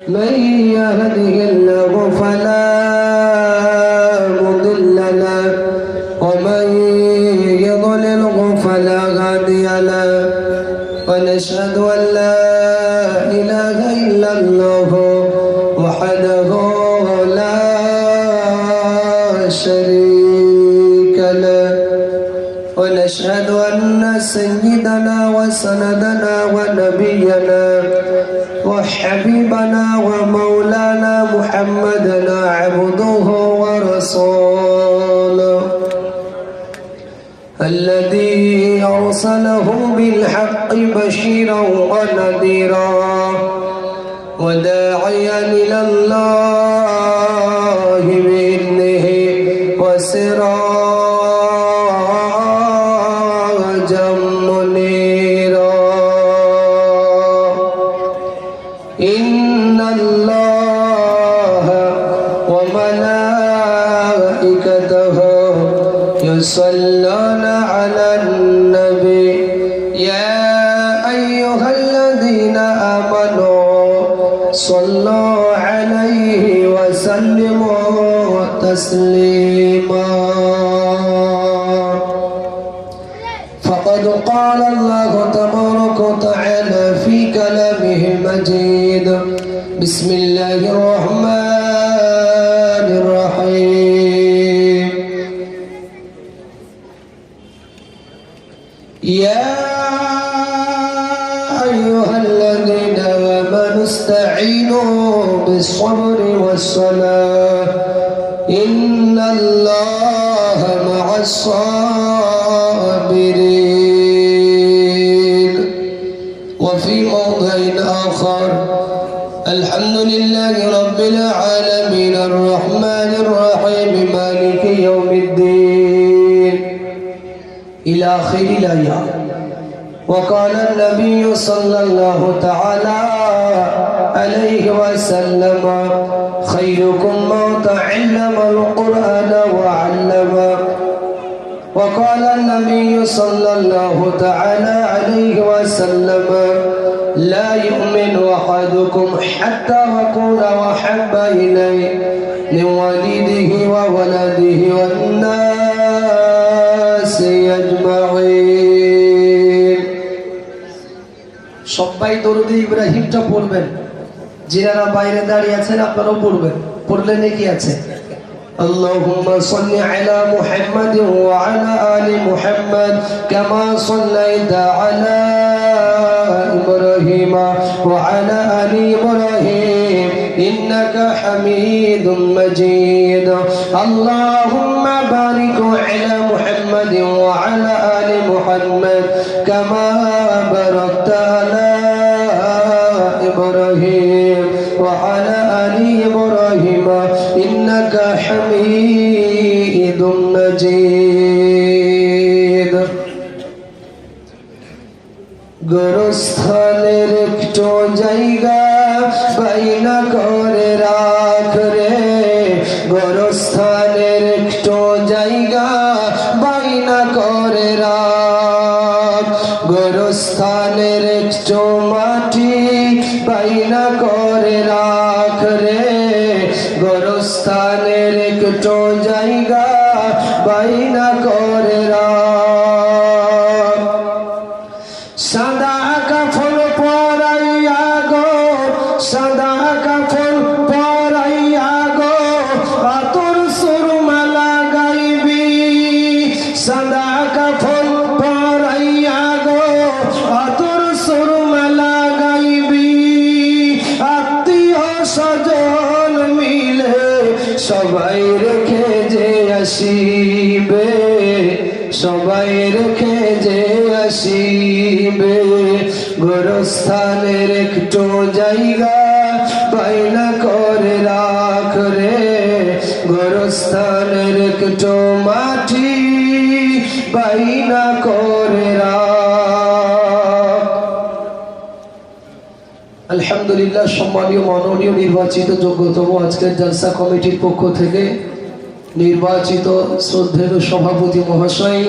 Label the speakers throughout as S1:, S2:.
S1: من يهده الله فلا مضل له ومن يضلله فلا هادي له ونشهد أن لا إله إلا الله وحده لا شريك له ونشهد أن سيدنا وسندنا ونبينا وحبيبنا ومولانا محمدنا عبده ورسوله الذي أرسله بالحق بشيرا ونذيرا وداعيا إلى الله بإذنه وسراجا منيرا إن الله وملائكته يصلون على النبي يا أيها الذين آمنوا صلوا عليه وسلموا تسليما فقد قال الله تبارك وتعالى في كلامه المجيد بسم الله الرحمن الرحيم يا أيها الذين آمنوا استعينوا بالصبر والصلاة إن الله مع الصابرين وفي موضع آخر الحمد لله رب العالمين الرحمن الرحيم مالك يوم الدين إلى آخر الآيات وقال النبي صلى الله تعالى عليه وسلم خيركم من تعلم القرآن وعلمه وقال النبي صلى الله تعالى عليه وسلم لا يؤمن أحدكم حتى أكون أحب إليه من والده وولده والناس أجمعين সবাই দরুদ ইব্রাহিমটা পড়বেন যারা বাইরে দাঁড়িয়ে আছেন আপনারাও পড়বেন পড়লে নেকি আছে اللهم صل على محمد وعلى آل محمد كما صليت على إبراهيم وعلى آل إبراهيم إنك حميد مجيد اللهم بارك على محمد وعلى آل محمد كما باركت على إبراهيم وعلى آل إبراهيم إنك حميد مجيد গোরস্থানের একটু জায়গা বাইনা করে রাখ রে গোরস্থানের একটু জায়গা বাইনা করে রাখ গোরস্থানের একটু মাটি বাইনা করে রাখ রে গোরস্থানের একটু জায়গা বাইনা করে রাখ সাদা কাফন পরাইয়া গো সাদা কাফন পরাইয়া গো আতর সুরমা লাগাইবি সাদা কাফন পরাইয়া গো আতর সুরমা লাগাইবি আত্মীয় স্বজন মিলে সবাই রেখে যে আসিবে সবাই রেখে যে আসিবে গোরস্থানের একটু জায়গা বাইনা করে রাখ রে গোরস্থানের একটু মাটি বাইনা করে রাখ আলহামদুলিল্লাহ সম্মানীয় মাননীয় নির্বাচিত যোগ্যতম আজকের জলসা কমিটির পক্ষ থেকে নির্বাচিত শ্রদ্ধেয় সভাপতি মহাশয়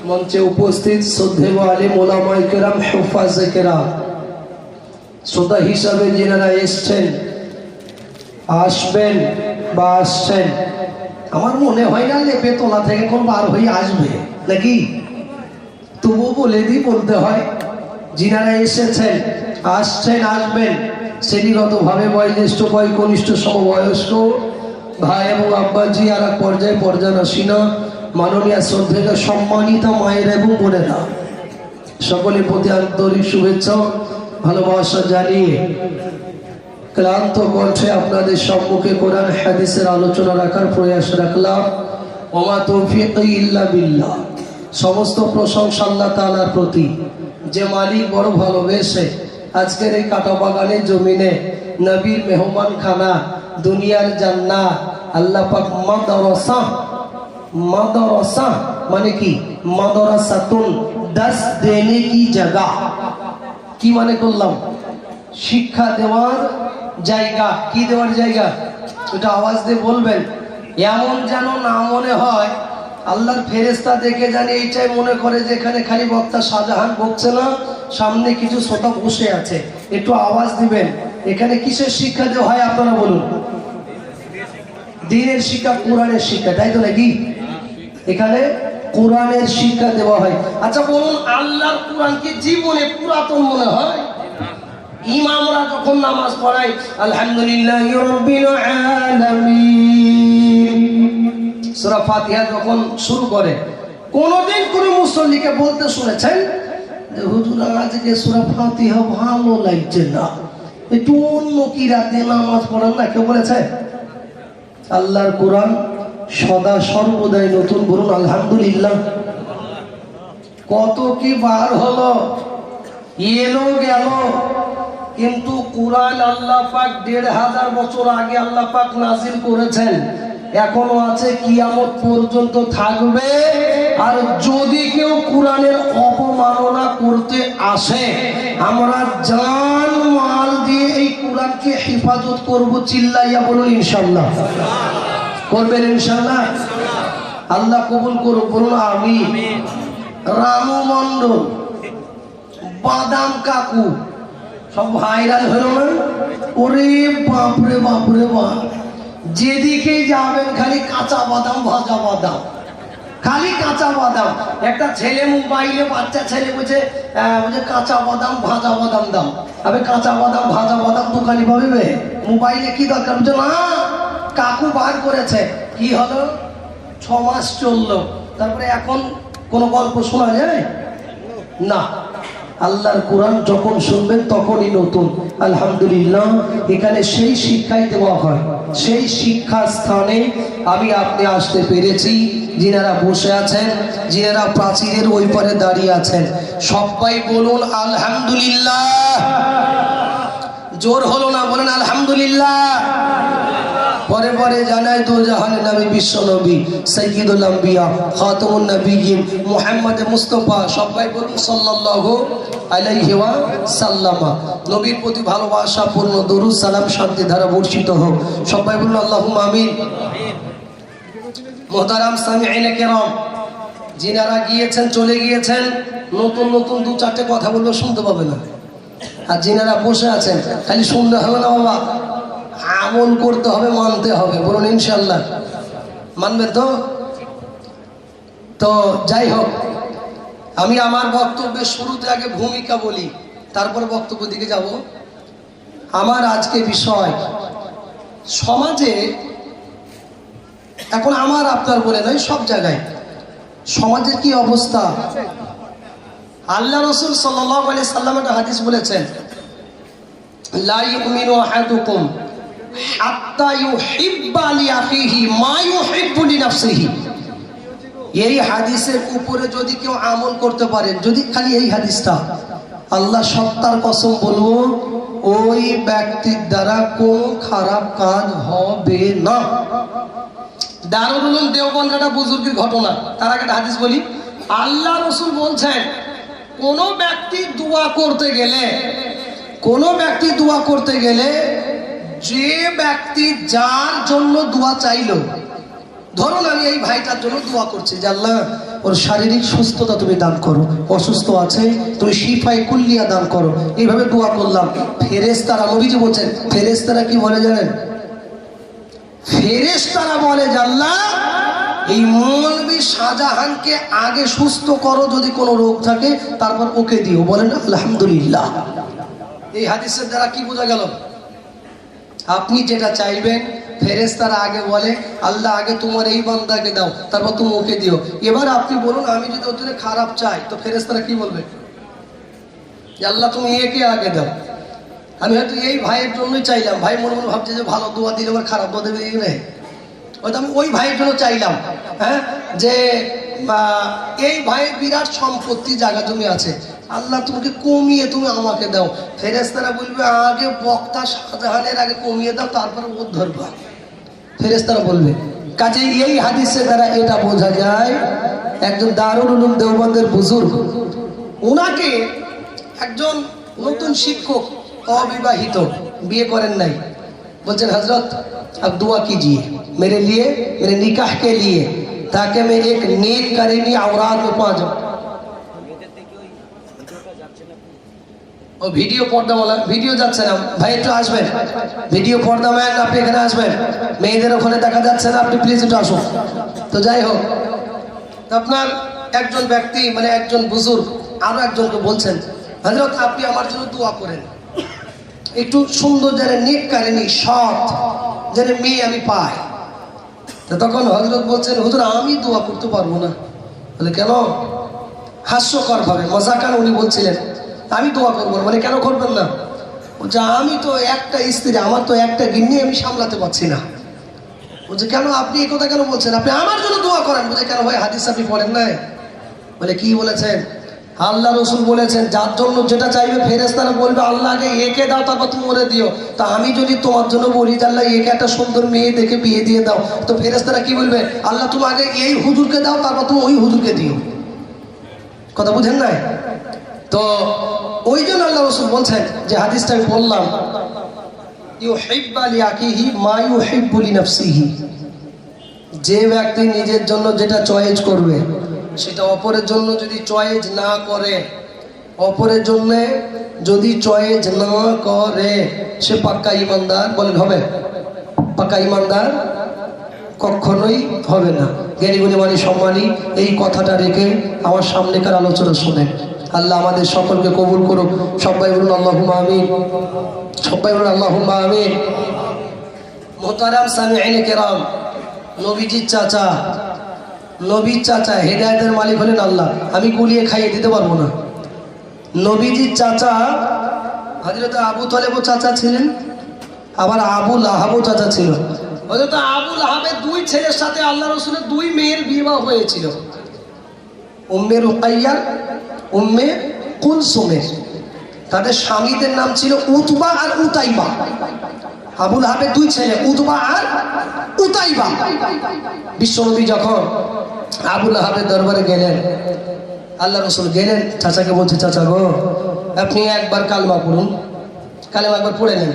S1: मंचे उपस्थित श्रद्धेय आलिम उलामाए केराम हुफ्फाज़े केराम श्रोता हिसाबे जिनारा एसेछेन আসবেন বা আসছেন, আমার মনে হয় না লেপে তোলা থেকে কোন বার হয়ে আসবে নাকি, তবুও বলে দিই, বলতে হয়। যিনারা এসেছেন, আসছেন, আসবেন, শ্রেণীগতভাবে বয়োজ্যেষ্ঠ, বয়কনিষ্ঠ, সমবয়স্ক ভাই এবং আব্বাজি, আর এক পর্যায়ে পর্যানসীনা মাননীয় শ্রদ্ধেয় সম্মানিত মায়ের এবং বোনেরা, সকলের প্রতি আন্তরিক শুভেচ্ছা ভালোবাসা জানিয়ে ক্লান্ত কণ্ঠে আপনাদের সম্মুখে কোরআন হাদিসের আলোচনা রাখার প্রয়াস রাখলাম। ওমা তৌফিক ইল্লা বিল্লাহ। সমস্ত প্রশংসা আল্লাহ তাআলার প্রতি, যে মালিক বড় ভালোবেসে আজকের এই কাটা বাগানের জমিনে নবীর মেহমান খানা, দুনিয়ার জান্নাত, আল্লাহ পাক মাদ্রাসা, মাদ্রাসা মানে কি, মাদ্রাসাতুন, দস দেনে কি জায়গা, কি মানে করলাম, শিক্ষা দেওয়ার জায়গা। কি দেওয়ার জায়গা, এটা আওয়াজ দিয়ে বলবেন, এমন যেন না মনে হয় আল্লাহর ফেরেশতা দেখে জানি এইটাই মনে করে যে এখানে খালি বক্তা শাহজাহান বকছে না, সামনে কিছু শ্রোতা বসে আছে। একটু আওয়াজ দিবেন। এখানে কিসের শিক্ষা দেওয়া হয় আপনারা বলুন? দ্বীনের শিক্ষা, কোরআনের শিক্ষা, তাই তো নাকি? এখানে কোরআনের শিক্ষা দেওয়া হয়। আচ্ছা বলুন, আল্লাহর কোরআন কি জীবনে পুরাতন মনে হয়? ইমামরা যখন নামাজ পড়ায় আলহামদুলিল্লাহি রাব্বিল আলামিন, সূরা ফাতিহা যখন শুরু করে, কোনদিন কোন মুসল্লিকে বলতে শুনেছেন যে হুজুর আজকে সূরা ফাতিহা ভালো লাগছে না, একটু অন্য কিরাতে নামাজ পড়ান না? কেউ বলেছে? আল্লাহর কোরআন সদা সর্বদাই নতুন, বলুন আলহামদুলিল্লাহ। কত কি বার হলো, এলো গেল, কিন্তু কোরআন আল্লাহ পাক ১৫০০ বছর আগে আল্লাহ পাক নাজিল করেছেন, এখনো আছে, কিয়ামত পর্যন্ত থাকবে। আর যদি কেউ কোরআনের অপমাননা করতে আসে, আমরা জান মাল দিয়ে এই কোরআনকে হেফাজত করব। চিল্লাইয়া বলুন ইনশাআল্লাহ। করবেন ইনশাআল্লাহ? আল্লাহ কবুল করুন, বলুন আমিন। রামু মন্ডল, বাদাম কাকু, সব ভাইরাল হলো না? ওরে বাপরে বাপরে বাপ, যেদিকে যাবেন খালি কাঁচা বাদাম, ভাজা বাদাম, খালি কাঁচা বাদাম। একটা ছেলে মোবাইলে, বাচ্চা ছেলে বুঝে কাঁচা বাদাম ভাজা বাদাম দাও। আবে কাঁচা বাদাম ভাজা বাদাম দোকানি পাবে? মোবাইলে কি দরকার? বুঝে না, কাকু বার করেছে, কি হলো, 6 মাস চললো, তারপরে এখন কোন গল্প শোনা যায় না। আল্লাহর কোরআন যখন শুনবেন তখনই নতুন। আলহামদুলিল্লাহ, এখানে সেই শিক্ষাই দেওয়া হয়। সেই শিক্ষা স্থানে আমি আপনি আসতে পেরেছি। যিনারা বসে আছেন, যিনারা প্রাচীরের ওই পারে দাঁড়িয়ে আছেন, সবাই বলুন আলহামদুলিল্লাহ। জোর হলো না, বলেন আলহামদুলিল্লাহ। পরে পরে জানাই তো জাহানের নবী, বিশ্ব নবী, সাইয়্যিদুল আম্বিয়া, খাতামুন নবিয়্যিন, মুহাম্মদ মুস্তাফা, সবাই বলুন সাল্লাল্লাহু আলাইহি ওয়া সাল্লামা। নবীর প্রতি ভালোবাসা পূর্ণ দরুদ সালাম শান্তি ধারা বর্ষিত হোক। সবাই বলুন আল্লাহুম্মা আমিন। মুহতারাম সামিঈনে কেরাম, যিনারা গিয়েছেন, চলে গিয়েছেন, নতুন নতুন 2-4টে কথা বলবো, শুনতে পাবে না। আর যিনারা বসে আছেন, খালি শুনতে হবে না বাবা, আমল করতে হবে, মানতে হবে, বলুন ইনশাআল্লাহ। মানবেন তো? তো যাই হোক, আমি আমার বক্তব্যের শুরুতে আগে ভূমিকা বলি, তারপর বক্তব্য দিকে যাব। আমার আজকে বিষয়, সমাজে এখন আমার আপনার বলে নয়, সব জায়গায় সমাজের কি অবস্থা। আল্লাহ রাসূল সাল্লাল্লাহু আলাইহি সাল্লাম একটা হাদিস বলেছেন, লা ইউমিনু আহাদুকুম হাত্তা ইউহিব্বা লিআখিহি মা ইউহিব্বু লিনাফসিহি। এই হাদিসের উপরে যদি কেউ আমল করতে পারে, যদি খালি এই হাদিসটা, আল্লাহ সত্তার কসম বলবো, ওই ব্যক্তির দ্বারা কোনো খারাপ কাজ হবে না। দারুল উলুম দেওবন্দ একটা বুজুর্গের ঘটনা, তার আগে একটা হাদিস বলি। আল্লাহ রাসূল বলছেন, কোন ব্যক্তি দোয়া করতে গেলে, কোনো ব্যক্তি দোয়া করতে গেলে, যে ব্যক্তি যার জন্য দোয়া চাইলো, ধরুন আমি এই ভাইটার জন্য দোয়া করছি যে আল্লাহ ওর শারীরিক সুস্থতা তুমি দান করো, অসুস্থ আছে তুমি শিফায়ে কুল্লিয়া দান করো, এইভাবে দোয়া করলাম। ফেরেশতারা, নবীজি বলছেন, ফেরেশতারা কি বলে জানেন? ফেরেশতারা বলে যে আল্লাহ এই মৌলভী শাহজাহানকে আগে সুস্থ করো, যদি কোনো রোগ থাকে তারপর ওকে দিও। বলেন আলহামদুলিল্লাহ। এই হাদিসের দ্বারা কি বোঝা গেল? আপনি যেটা চাইবেন ফেরেশতারা আগে বলে আল্লাহ আগে তোমার এই বান্দাকে দাও, তারপর তুমি ওকে দিও। এবার আপনি বলুন আমি যদি ওর জন্য খারাপ চাই তো ফেরেশতারা কি বলবে? যে আল্লাহ তুমি একে আগে দাও। আমি হয়তো এই ভাইয়ের জন্যই চাইলাম, ভাই মনে মনে ভাবছে যে ভালো দোয়া দিলে আবার খারাপ দোয়া দেবে দিলে, হয়তো আমি ওই ভাইয়ের জন্য চাইলাম, হ্যাঁ, যে এই ভাইয়ের বিরাট সম্পত্তি জায়গা জমি আছে, আল্লাহ তোমাকে কমিয়ে তুমি আমাকে দাও। ফেরেশতারা বলবে আগে বক্তা শাহজাহানের আগে কমিয়ে দাও, তারপরে ওর ধরবা। ফেরেশতারা বলবে। কাজে এই হাদিসের দ্বারা এটা বোঝা যায় একজন দারুল উলুম দেওবন্দের বুজুর্গ, ওনাকে একজন নতুন শিক্ষক অবিবাহিত বিয়ে করেন নাই, বলছেন হজরত अब दुआ कीजिए मेरे लिए, मेरे निकाह के लिए, ताकि मैं एक नेक करेंगी औरात में पा जाऊं। और वीडियो पर्दा वाला ভিডিও যাচ্ছে না ভাই, একটু আসবেন। ভিডিও পর্দা ম্যান আপনি এখানে আসবেন, মেয়েদের ওখানে দেখা যাচ্ছে না, আপনি প্লিজ একটু আসুন। তো যাই হোক, আপনার একজন ব্যক্তি মানে একজন বুজুর্গ আরো একজনকে বলছেন হযরত আপনি আমার জন্য দোয়া করেন, একটু সুন্দর যারা নেক কারেনি সৎ যারা মেয়ে আমি পাই। তখন হযরত বলছেন হুজুর আমি দোয়া করতে পারবো না। বলে কেন? হাস্যকর ভাবে মজাকার উনি বলছিলেন আমি দোয়া করবো না। বলে কেন করবেন না? বলছে আমি তো একটা স্ত্রী, আমার তো একটা গিন্নি, আমি সামলাতে পারছি না। বলছে কেন আপনি এই কথা কেন বলছেন? আপনি আমার জন্য দোয়া করেন। বলছে কেন ভাই হাদিস আপনি পড়েন নাই? বলে কি বলেছেন? আল্লাহ রসুল বলেছেন যার জন্য যেটা চাইবে ফেরেশতারা বলবে আল্লাহ আগে একে দাও তারপর তুমি ওরে দিও। তা আমি যদি তোমার জন্য বলি যে আল্লাহ একে একটা সুন্দর মেয়ে দেখে বিয়ে দিয়ে দাও, তো ফেরেশতারা কি বলবে? আল্লাহ তুমি আগে এই হুজুরকে দাও তারপর তুমি ওই হুজুরকে দিও। কথা বুঝেন নাই? তো ওই জন্য আল্লাহ রসুল বলছেন যে হাদিসটা আমি বললাম, ইউহিব্বু লিআখিহি মা ইউহিব্বু লিনাফসিহি, যে ব্যক্তি নিজের জন্য যেটা চয়েস করবে সেটা অপরের জন্য যদি চয়েস না করে, অপরের জন্য যদি চয়েস না করে সে পাক্কা ইমানদার। বলেন হবে? পাক্কা ইমানদার কখনোই হবে না। জ্ঞানী গুণী সম্মানী এই কথাটা রেখে আমার সামনেকার আলোচনা শুনেন। আল্লাহ আমাদের সকলকে কবুল করুক। সবাই বলুন আল্লাহুম্মা আমিন। সবাই বলুন আল্লাহুম্মা আমিন। মুহতারাম সামিঈনে কেরাম, নবীজির চাচা, নবীর চাচা হেদায়েতের মালিক হলেন আল্লাহ। আমি গুলিয়ে খাইয়ে দিতে পারবো না। নবীজির চাচা হযরত আবু তালেবও চাচা ছিলেন, আবার আবু লাহাবও চাচা ছিল। হযরত আবু লাহাবের দুই ছেলের সাথে আল্লাহ রসুলের দুই মেয়ের বিবাহ হয়েছিল, উম্মে রুকাইয়া, উম্মে কুলসুমের। তাদের স্বামীদের নাম ছিল উতবা আর উতাইবা। আবু লাহাবের দুই ছেলে উতবা আর উতাইবা। বিশ্বনবী যখন আবু লাহাবের দরবারে গেলেন, আল্লাহ রসুল গেলেন, চাচাকে বলছে চাচা গো আপনি একবার কালমা পড়ুন। কালেমা একবার পড়ে নেন,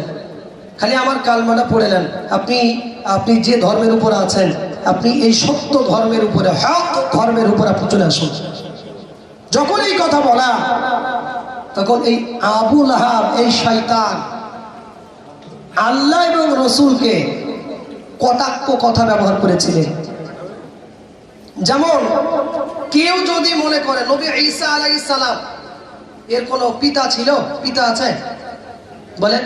S1: খালি আমার কালমাটা পড়ে নেন। আপনি যে ধর্মের উপর আছেন, আপনি এই সত্য ধর্মের উপরে, হক ধর্মের উপর আপনি চলে আসুন। যখন এই কথা বলা, তখন এই আবু লাহাব এই শয়তান আল্লাহ এবং রসুলকে কটাক্ষ কথা ব্যবহার করেছিলেন। যেমন কেউ যদি মনে করে নবী ঈসা আলাইহিস সালাম এর কোনো পিতা ছিল, পিতা আছে? বলেন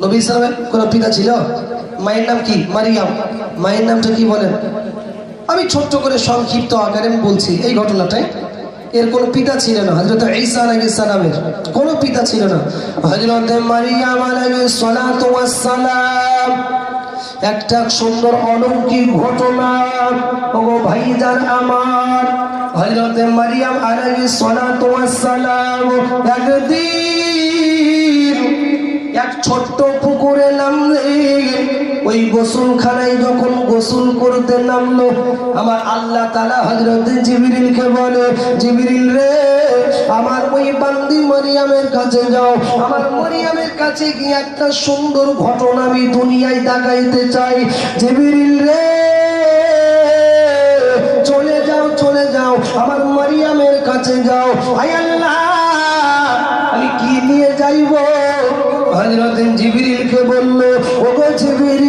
S1: নবী ইসলামের কোনো পিতা ছিল? মায়ের নাম কি? মারিয়াম। মায়ের নামটা কি বলেন? আমি ছোট্ট করে সংক্ষিপ্ত আকারে বলছি এই ঘটনাটাই। এর কোনো পিতা ছিল না। হযরত ঈসা আলাইহিস সালামের কোনো পিতা ছিল না। হযরত মারিয়াম আলাইহিস সালাতু ওয়াস সালাম একটা সুন্দর অলৌকিক ঘটনা। ওগো ভাইজান আমার, হযরত মারিয়াম আলাইহিস সালাতু ওয়াস সালাম একদিন এক ছোট্ট পুকুরে নামলেন। ওই গোসলখানায় যখন গোসল করতে নামলো, আমার আল্লাহ তাআলা হযরত জিবরিলকে বলে, জিবরিল রে আমার ওই বান্দি মরিয়মের কাছে যাও, আমার মরিয়মের কাছে গিয়ে একটা সুন্দর ঘটনা আমি দুনিয়ায় দেখাইতে চাই। জিবরিল রে চলে যাও, চলে যাও, আমার মরিয়মের কাছে যাও। হায় আল্লাহ আমি কি নিয়ে যাইব? হযরত জিবরিলকে বলল, ওগো জিবরিল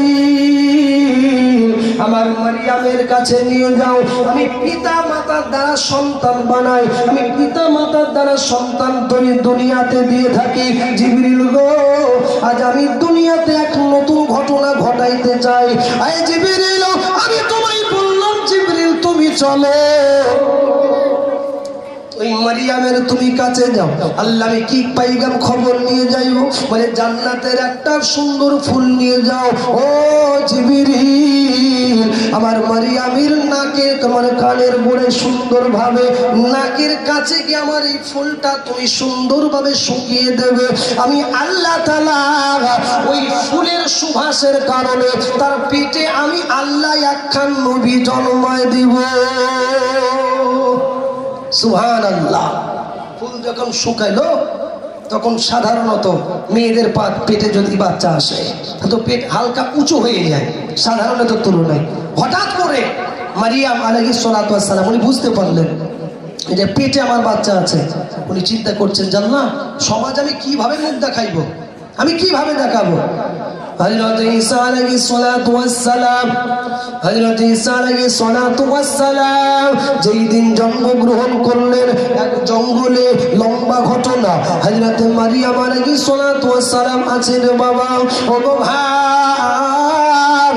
S1: আমার মারিয়ামের কাছে নিয়ে যাও, আমি পিতা মাতার দ্বারা সন্তান বানাই, আমি পিতা মাতার দ্বারা সন্তান দুনিয়াতে দিয়ে থাকি। জিবরিল গো, আজ আমি দুনিয়াতে এক নতুন ঘটনা ঘটাইতে চাই। আয় জিবরিল, আমি তোমায় বললাম জিবরিল তুমি চলো ওই মারিয়ামের তুমি কাছে যাও। আল্লাহ আমি কি পাইগাম খবর নিয়ে যাইব, বলে জান্নাতের একটা সুন্দর ফুল নিয়ে যাও। ও জিবরিল, আমার মারিয়ামের নাকে তোমার কানের গোড়ে সুন্দরভাবে নাকের কাছে গিয়ে আমার এই ফুলটা তুমি সুন্দরভাবে শুকিয়ে দেবে। আমি আল্লাহ তাআলা ওই ফুলের সুবাসের কারণে তার পেটে আমি আল্লাহ একখান নবী জন্মায় দিব। সুবহানাল্লাহ। ফুল যখন শুকাইলো তখন সাধারণত মেয়েদের পেটে যদি বাচ্চা আসে তো পেট হালকা উঁচু হয়ে যায় সাধারণত তুলনায়। হঠাৎ করে মারিয়াম আলাইহিস সালাতু ওয়াস সালাম উনি বুঝতে পারলেন যে পেটে আমার বাচ্চা আছে। উনি চিন্তা করছেন, জান্নাত সমাজ আমি কিভাবে মুখ দেখাইবো, আমি কিভাবে দেখাবো। হযরত ঈসা আলাইহিস সালাতু ওয়াস সালাম, হযরত ঈসা আলাইহিস সালাতু ওয়াস সালাম যেই দিন জন্মগ্রহণ করলেন এক জঙ্গলে, লম্বা ঘটনা। হযরত মারিয়াম আলাইহিস সালাতু ওয়াস সালাম আছেন বাবা। ও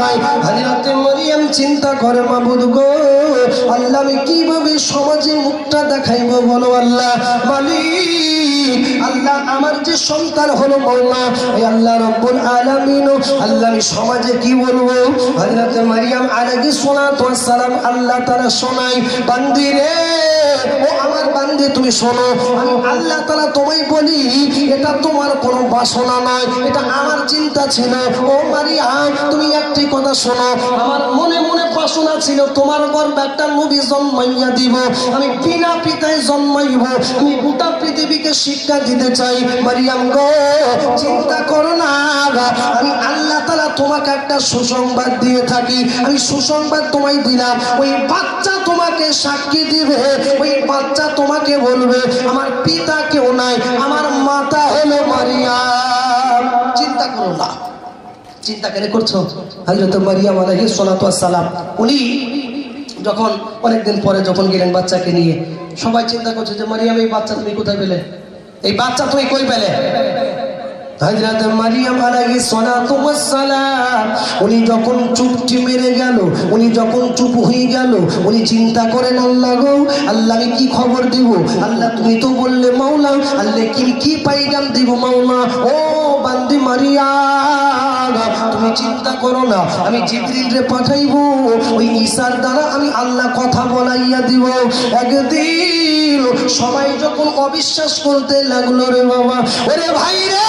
S1: ভাই, হযরত মারিয়াম চিন্তা করে, মাবুদ গো, আল্লাহ আমি কিভাবে সমাজে মুখটা দেখাইবো বলো আল্লাহ। মালিক আল্লাহ, আমার যে সন্তান হলো মাওলা, এই আল্লাহ রব্বুল আলামিন, আল্লাহ আমি সমাজে কি বলবো। হযরত মারিয়াম আলাইহিস সালাতু ওয়াস সালাম আল্লাহ তাআলা শোনাই, বান্দি রে, ও আমার বান্দি তুমি শোনো, আমি আল্লাহ তাআলা তোমায় বলি, এটা তোমার কোনো বাসনা নয়, এটা আমার চিন্তা ছিল। ও মারিয়াম, তুমি একটি কথা শোনো, আমার মনে মনে বাসনা ছিল তোমার গর্ভে একটা নবী জন্মাইয়া দিব, আমি বিনা পিতায় জন্মাইব, আমি গোটা পৃথিবীকে শিক্ষা দিতে চাই। মারিয়াম গো, চিন্তা করো না, আমি আল্লাহ তাআলা তোমাকে একটা সুসংবাদ দিয়ে থাকি, আমি সুসংবাদ তোমায় দিলাম। ওই বাচ্চা তোমাকে সাক্ষী দিবে, ওই বাচ্চা তোমাকে বলবে আমার পিতা কেউ নাই, আমার মাতা হলো মারিয়াম। চিন্তা করো না। চিন্তা কেন করছো? হযরত মারিয়াম আলাইহিস সালাতু ওয়াস সালাম উনি যখন অনেকদিন পরে যখন গেলেন বাচ্চাকে নিয়ে, সবাই চিন্তা করছে যে মারিয়াম এই বাচ্চা তুমি কোথায় পেলে, এই বাচ্চা তুমি কই পেলে। হযরত মারিয়াম আলাইহিস সালাতু ওয়াস সালাম উনি যখন চুপটি মেরে গেল, উনি যখন চুপ হয়ে গেল, উনি চিন্তা করেন, আল্লাহ গো, আল্লাহ আমি কি খবর দিব, আল্লাহ তুমি তো বললে মাওলা, আল্লাহ কি পাইগাম দিব মাওলা। ও বান্দি মারিয়াম, তুমি চিন্তা করো না, আমি জিবরিলরে পাঠাইবো, ওই ঈসার দ্বারা আমি আল্লাহ কথা বলাইয়া দিব। একদিন সবাই যখন অবিশ্বাস করতে লাগলো রে বাবা, ওরে ভাই রে,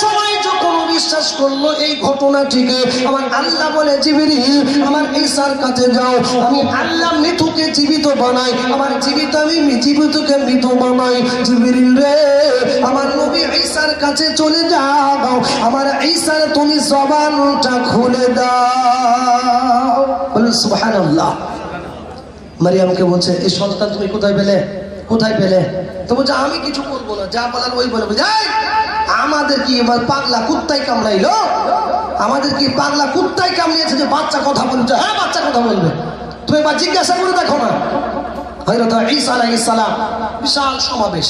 S1: সবাই যখন বিশ্বাস করলো এই ঘটনাটিকে, আমার আল্লাহ বলে জিবরিল আমার ঈসার কাছে যাও, আমি আল্লাহ মৃতকে জীবিত বানাই, আমার আমি জীবিতকে মৃত বানাই। জিবরিল রে, আমার নবী ঈসার কাছে চলে যাও, আমার ঈসার তুমি জবানটা খুলে দাও। বলুন সুবহানাল্লাহ। মারিয়ামকে বলছে, এই সন্তান তুমি কোথায় পেলে, কোথায় পেলে? তো বলছে আমি কিছু বলবো না, যা বলার ওই বলে। আমাদের কি এবার পাগলা কুত্তায় কামড়াইলো, আমাদের কি পাগলা কুত্তায় কামড়িয়েছে যে বাচ্চা কথা বলছে? হ্যাঁ, বাচ্চা কথা বলবে, তুমি এবার জিজ্ঞাসা করে দেখো না। হযরত ঈসা আলাইহিস সালাম বিশাল সমাবেশ,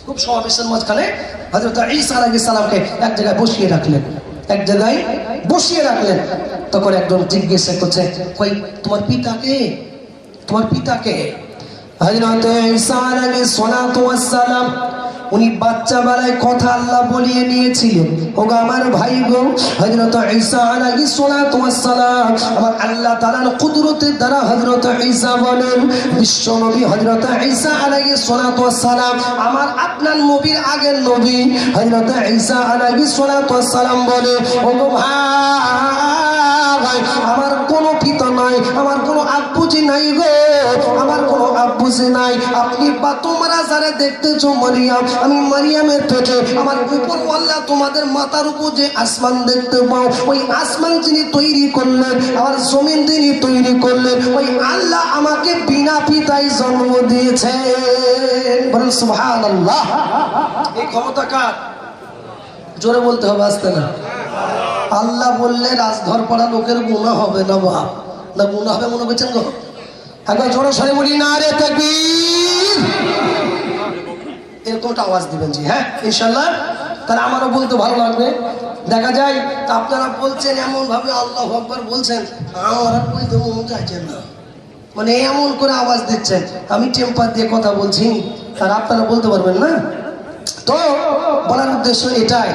S1: খুব সমাবেশের মাঝখানে হযরত ঈসা আলাইহিস সালামকে এক জায়গায় বসিয়ে রাখলেন, এক জায়গায় বসিয়ে রাখলেন। তখন একজন জিজ্ঞাসা করছে, কই তোমার পিতাকে, তোমার পিতাকে? হযরত ঈসা আলাইহিস সালাতু ওয়াস সালাম উনি বাচ্চা বেলায় কথা আল্লাহ বলিয়ে নিয়েছিলেন। ওগো আমার ভাই গো, হযরত ঈসা আলাইহিস সালাতু ওয়াস সালাম আমার আল্লাহ তাআলার কুদরতের দ্বারা হযরত ঈসা বলেন, বিশ্ব নবী হযরত ঈসা আলাইহিস সালাতু ওয়াস সালাম আমার আপনার নবীর আগের নবী। হযরত ঈসা আলাইহিস সালাতু ওয়াস সালাম বলে, ওগো ভাই, আমার কোনো পিতা নাই, আমার কোনো আব্বুজি নাই গো, আমার কোনো আব্বুজি নাই। আপনি বা তোমরা যারা দেখতেছো মারিয়াম, আমি মারিয়ামের পেটে, আমার উপর আল্লাহ তোমাদের মাথার উপর যে আসমান দেখতে পাও, ওই আসমান যিনি তৈরি করলেন, আমার জমিন যিনি তৈরি করলেন, ওই আল্লাহ আমাকে বিনা পিতায় জন্ম দিয়েছে। বলেন সুবহানাল্লাহ। এই ক্ষমতা কার? জোরে বলতে হবে, আসতে না। আল্লাহ বললে রাজধর পড়া লোকের গুনাহ হবে না বাপ, না গুনাহ হবে মনে করছেন গো? একবার জোরে সরে বলি নারে তাকবীর। এরকমটা আওয়াজ দিবেন জি, হ্যাঁ ইনশাল্লাহ। তাহলে আমারও বলতে ভালো লাগবে। দেখা যায় তা আপনারা বলছেন এমন ভাবে আল্লাহু আকবার বলছেন, আমার আর বলতে মন চাইছে না, মানে এমন করে আওয়াজ দিচ্ছেন, আমি টেম্পার দিয়ে কথা বলছি আর আপনারা বলতে পারবেন না। তো বলার উদ্দেশ্য এটাই,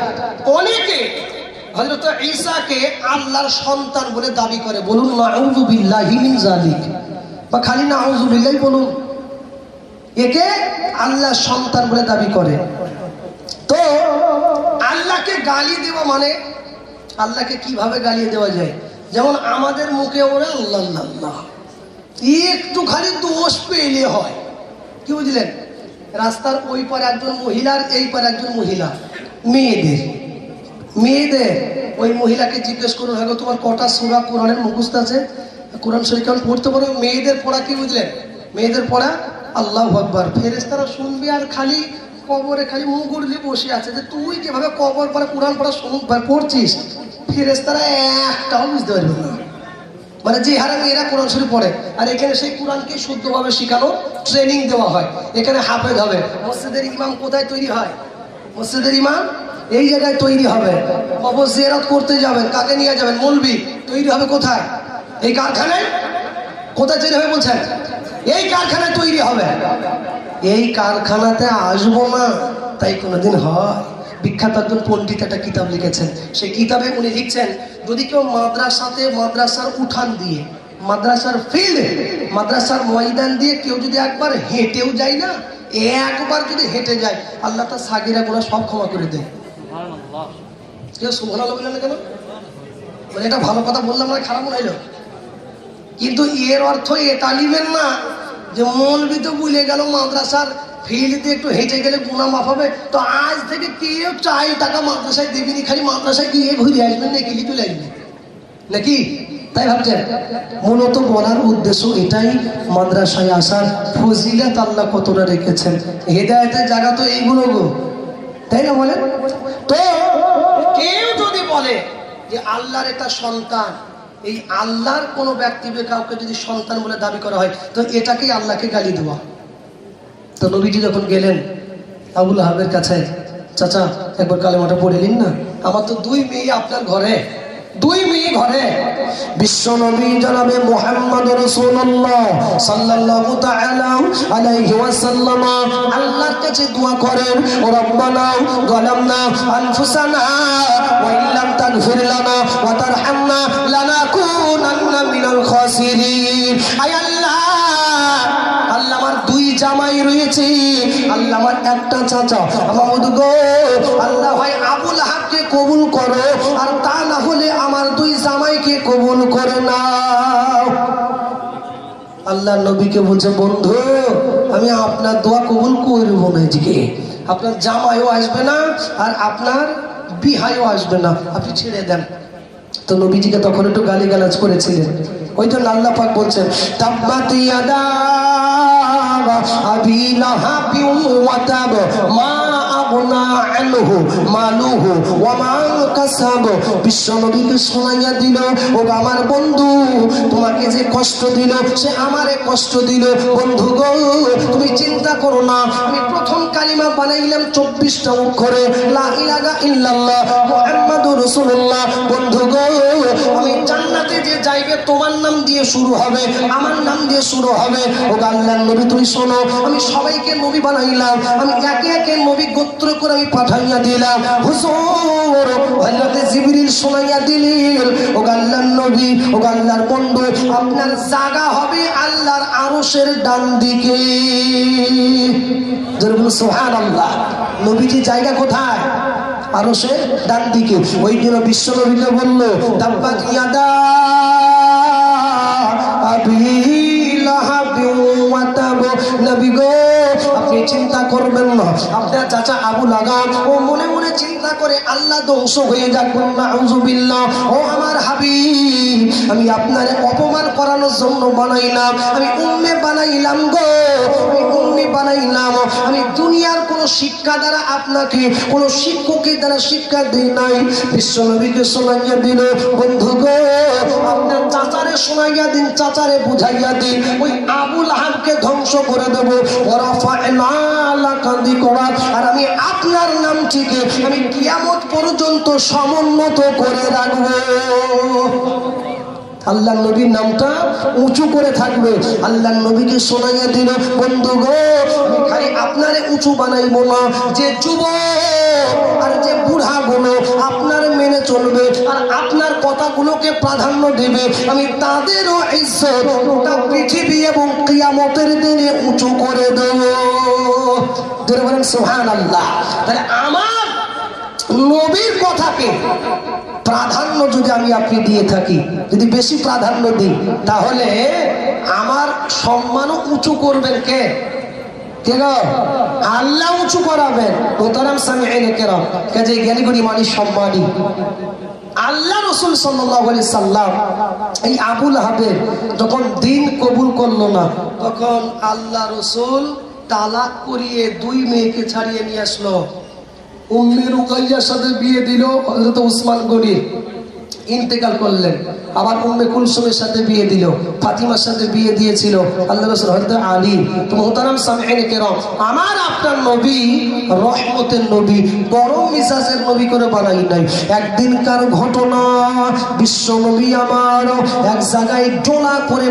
S1: অনেকে হযরত ঈসাকে আল্লাহর সন্তান বলে দাবি করে। বলুন নাউযু বিল্লাহি মিন যালিক, বা খালি নাউযু বিল্লাহি বলুন। একে আল্লাহর সন্তান বলে দাবি করে। তো আল্লাহকে গালি দেওয়া মানে, আল্লাহকে কিভাবে গালি দেওয়া যায়? যেমন আমাদের মুখে ওরা আল্লাহ আল্লাহ, একটু খালি দোষ পেলে হয়। কি বুঝলেন? রাস্তার ওই পারে একজন মহিলার, এই পারে একজন মহিলা, মেয়েদের ওই মহিলাকে জিজ্ঞেস করুন, হ্যাঁ তোমার কটা সূরা কোরআনের মুখস্থ আছে, কোরআন শরীফ কেমন পড়তে পারো? মেয়েদের পড়া কি বুঝলেন? মেয়েদের পড়া আল্লাহু আকবার। ফেরেশতারা শুনবে আর খালি কবরে খালি মুগুর দিয়ে বসে আছে যে তুই যেভাবে কবর পড়া কোরআন পড়া পড়ছিস, ফেরেশতারা একটাও বুঝতে পারবে না। মানে যে হারে মেয়েরা কোরআন শরীফ পড়ে, আর এখানে সেই কোরআনকে শুদ্ধভাবে শেখানো ট্রেনিং দেওয়া হয়। এখানে হাফেজ হবে। মসজিদের ইমাম কোথায় তৈরি হয়? মসজিদের ইমাম এই জায়গায় তৈরি হবে। কবর জিয়ারত করতে যাবেন, কাকে নিয়ে যাবেন? মৌলবি। তৈরি হবে কোথায়? এই কারখানায়। কোথায় তৈরি হবে বলছেন? এই কারখানায় তৈরি হবে। এই কারখানাতে আসবো না তাই কোনোদিন হয়? বিখ্যাত একজন পণ্ডিত একটা কিতাব লিখেছেন, সেই কিতাবে উনি লিখছেন, যদি কেউ মাদ্রাসাতে, মাদ্রাসার উঠান দিয়ে, মাদ্রাসার ফিল্ডে, মাদ্রাসার ময়দান দিয়ে কেউ যদি একবার হেঁটেও যায় না, একবার যদি হেঁটে যায়, আল্লাহ তার সাগিরা গুনাহ সব ক্ষমা করে দেয়। কেউ সুবহানাল্লাহ বললেন না কেন? মানে এটা ভালো কথা বললাম না, খারাপ মনে হইল? কিন্তু এর অর্থ এটা নিবেন না যে মৌলবি তো ভুলে গেল মাদ্রাসার ফিল্ডে একটু হেঁটে গেলে গুনাহ মাফ হবে, তো আজ থেকে কেউ 4 টাকা মাদ্রাসায় দেবেনি, খালি মাদ্রাসায় গিয়ে ঘুরে আসবেন, নাকি চলে আসবেন নাকি? তাই ভাবছেন? মূলত বলার উদ্দেশ্য এটাই, মাদ্রাসায় আসার ফজিলত আল্লাহ কতটা রেখেছেন, হেদায়েতের জায়গা তো এইগুলো গো, তাই না বলেন? তো কেউ যদি বলে যে আল্লাহর একটা সন্তান, এই আল্লাহর কোনো ব্যক্তি কাউকে যদি সন্তান বলে দাবি করা হয়, তো এটাকেই আল্লাহকে গালি দেওয়া। তো নবীজি যখন গেলেন আবু লাহাবের কাছে, চাচা একবার কালেমাটা পড়ে নিন না, আমার তো 2 মেয়ে আপনার ঘরে, 2 মেয়ে ঘরে। বিশ্ব নবী জনাবে মুহাম্মদ রাসূলুল্লাহ সাল্লাল্লাহু তাআলা আলাইহি ওয়াসাল্লাম আল্লাহর কাছে দোয়া করেন, ও রব্বানা যালামনা আনফুসানা ওয়া ইল্লাম তাগফির লানা ওয়া তারহামনা লানাকুনান্না মিনাল খাসিরিন। আয় আল্লাহ, আল্লাহ আমার 2 জামাই রয়েছে, আল্লাহ আমার একটা চাচা, মাহমুদ গো, আল্লাহ ভাই আবু লাহাবকে কবুল করো, আর তা না হলে আমার 2 জামাইকে কবুল করে নাও। আল্লাহ নবীকে বলছে, বন্ধু আমি আপনার দোয়া কবুল করবো না, আজকে আপনার জামাইও আসবে না আর আপনার বিহাইও আসবে না, আপনি ছেড়ে দেন। তো নবীজিকে তখন একটু গালিগালাজ করেছিলেন, ওই জন্য আল্লাহ পাক বলছেন, তাব্বাত ইয়াদা আবি লাহাবি ওয়া তাব মা আগনা আনহু মালুহু ওয়া মা কাসাব। বিশ্ব নবীকে শোনাইয়া দিল, ও আমার বন্ধু তোমাকে যে কষ্ট দিল সে আমারে কষ্ট দিল। বন্ধু গো তুমি চিন্তা করো না, আমি প্রথম কালিমা বানাইলাম 24টা অক্ষরে, লা ইলাহা ইল্লাল্লাহ মুহাম্মাদুর রাসূলুল্লাহ। বন্ধু গো আমি জান্নাতে যে যাইবে তোমার নাম দিয়ে শুরু হবে, আমার নাম দিয়ে শুরু হবে। ও আল্লাহর নবী তুমি শোনো, আমি সবাইকে নবী বানাইলাম, আমি একে একে নবী গোত্র করে আমি পাঠাইয়া দিলাম। হুজুর হযরত জিবরিল শোনাইয়া দিলেন, ও আল্লাহর নবী, ও আল্লাহর বন্ধু, আপনার জায়গা হবে আল্লাহর আরশের ডান দিকে। জোরে বলুন সুবহানাল্লাহ। নবীজি জায়গা কোথায়? আরশের ডান দিকে। ওই জন্য বিশ্ব নবীকে বলল, তাব্বাত ইয়াদা আবি লাহাবি ওয়া তাব। নবী গো আপনি চিন্তা করবেন না, আপনার চাচা আবু লাহাব ও মনে মনে চিন্তা করে আল্লাহ ধ্বংস হয়ে যাক, নাউযুবিল্লাহ। ও আমার হাবিব, আমি আপনারে অপমান করানোর জন্য বানাইলাম, আমি উম্মে বানাইলাম গো, আমি উম্মে আমি বানাইলাম। আমি দুনিয়ার কোনো শিক্ষা দ্বারা আপনাকে, কোনো শিক্ষকের দ্বারা শিক্ষা দিই নাই, বিশ্ব নবীকে শোনাইয়া দিল। বন্ধু গো, আপনার চাচারে শোনাইয়া দিন, চাচারে বুঝাইয়া দিন, ওই আবু লাহাবকে ধ্বংস করে দেব। আর আমি আপনার নামটিকে আমি কিয়ামত পর্যন্ত সমুন্নত করে রাখবো। আল্লাহ নবীর নামটা উঁচু করে থাকবে। আল্লাহ নবীকে শোনাইয়া দিল। বন্ধু গো, আমি খালি আপনারে উঁচু বানাইব না, যে যুবক আর যে বুড়া গুলো আপনার মেনে চলবে আর আপনার কথাগুলোকে প্রাধান্য দেবে, আমি তাদেরও ইজ্জত গোটা পৃথিবী এবং কিয়ামতের দিনে উঁচু করে দেব। ধরে বলেন সুবহানাল্লাহ। তাহলে আমার নবীর কথাকে প্রাধান্য যদি আমি আপনি দিয়ে থাকি, যদি বেশি প্রাধান্য দিই, তাহলে আমার সম্মানও উঁচু করবেন কে? আল্লাহ উঁচু করাবেন। মোহতারাম সামিঈনে কেরাম, কাজে জ্ঞানীগুণী মানি সম্মানী আল্লাহ রাসূল সাল্লাল্লাহু আলাইহি সাল্লাম এই আবু লাহাবের যখন দিন কবুল করলো না, তখন আল্লাহ রাসূল তালাক করিয়ে 2 মেয়েকে ছাড়িয়ে নিয়ে আসলো। উম্মে রুকাইয়ার সাথে বিয়ে দিল হযরত উসমান গনি, ইন্তেকাল করলেন। আবার উম্মে কুলসুমের সাথে বিয়ে দিল, ফাতিমার সাথে বিয়ে দিয়েছিল আল্লাহ রাসূল হযরত আলী। তো মুহতারাম সামিঈনে কেরাম, আমার আপনার নবী রহমতের নবী, গরম মিজাজের নবী করে বানাই নাই। একদিনকার ঘটনা, বিশ্ব নবী আমার এক জায়গায় ডোলা করে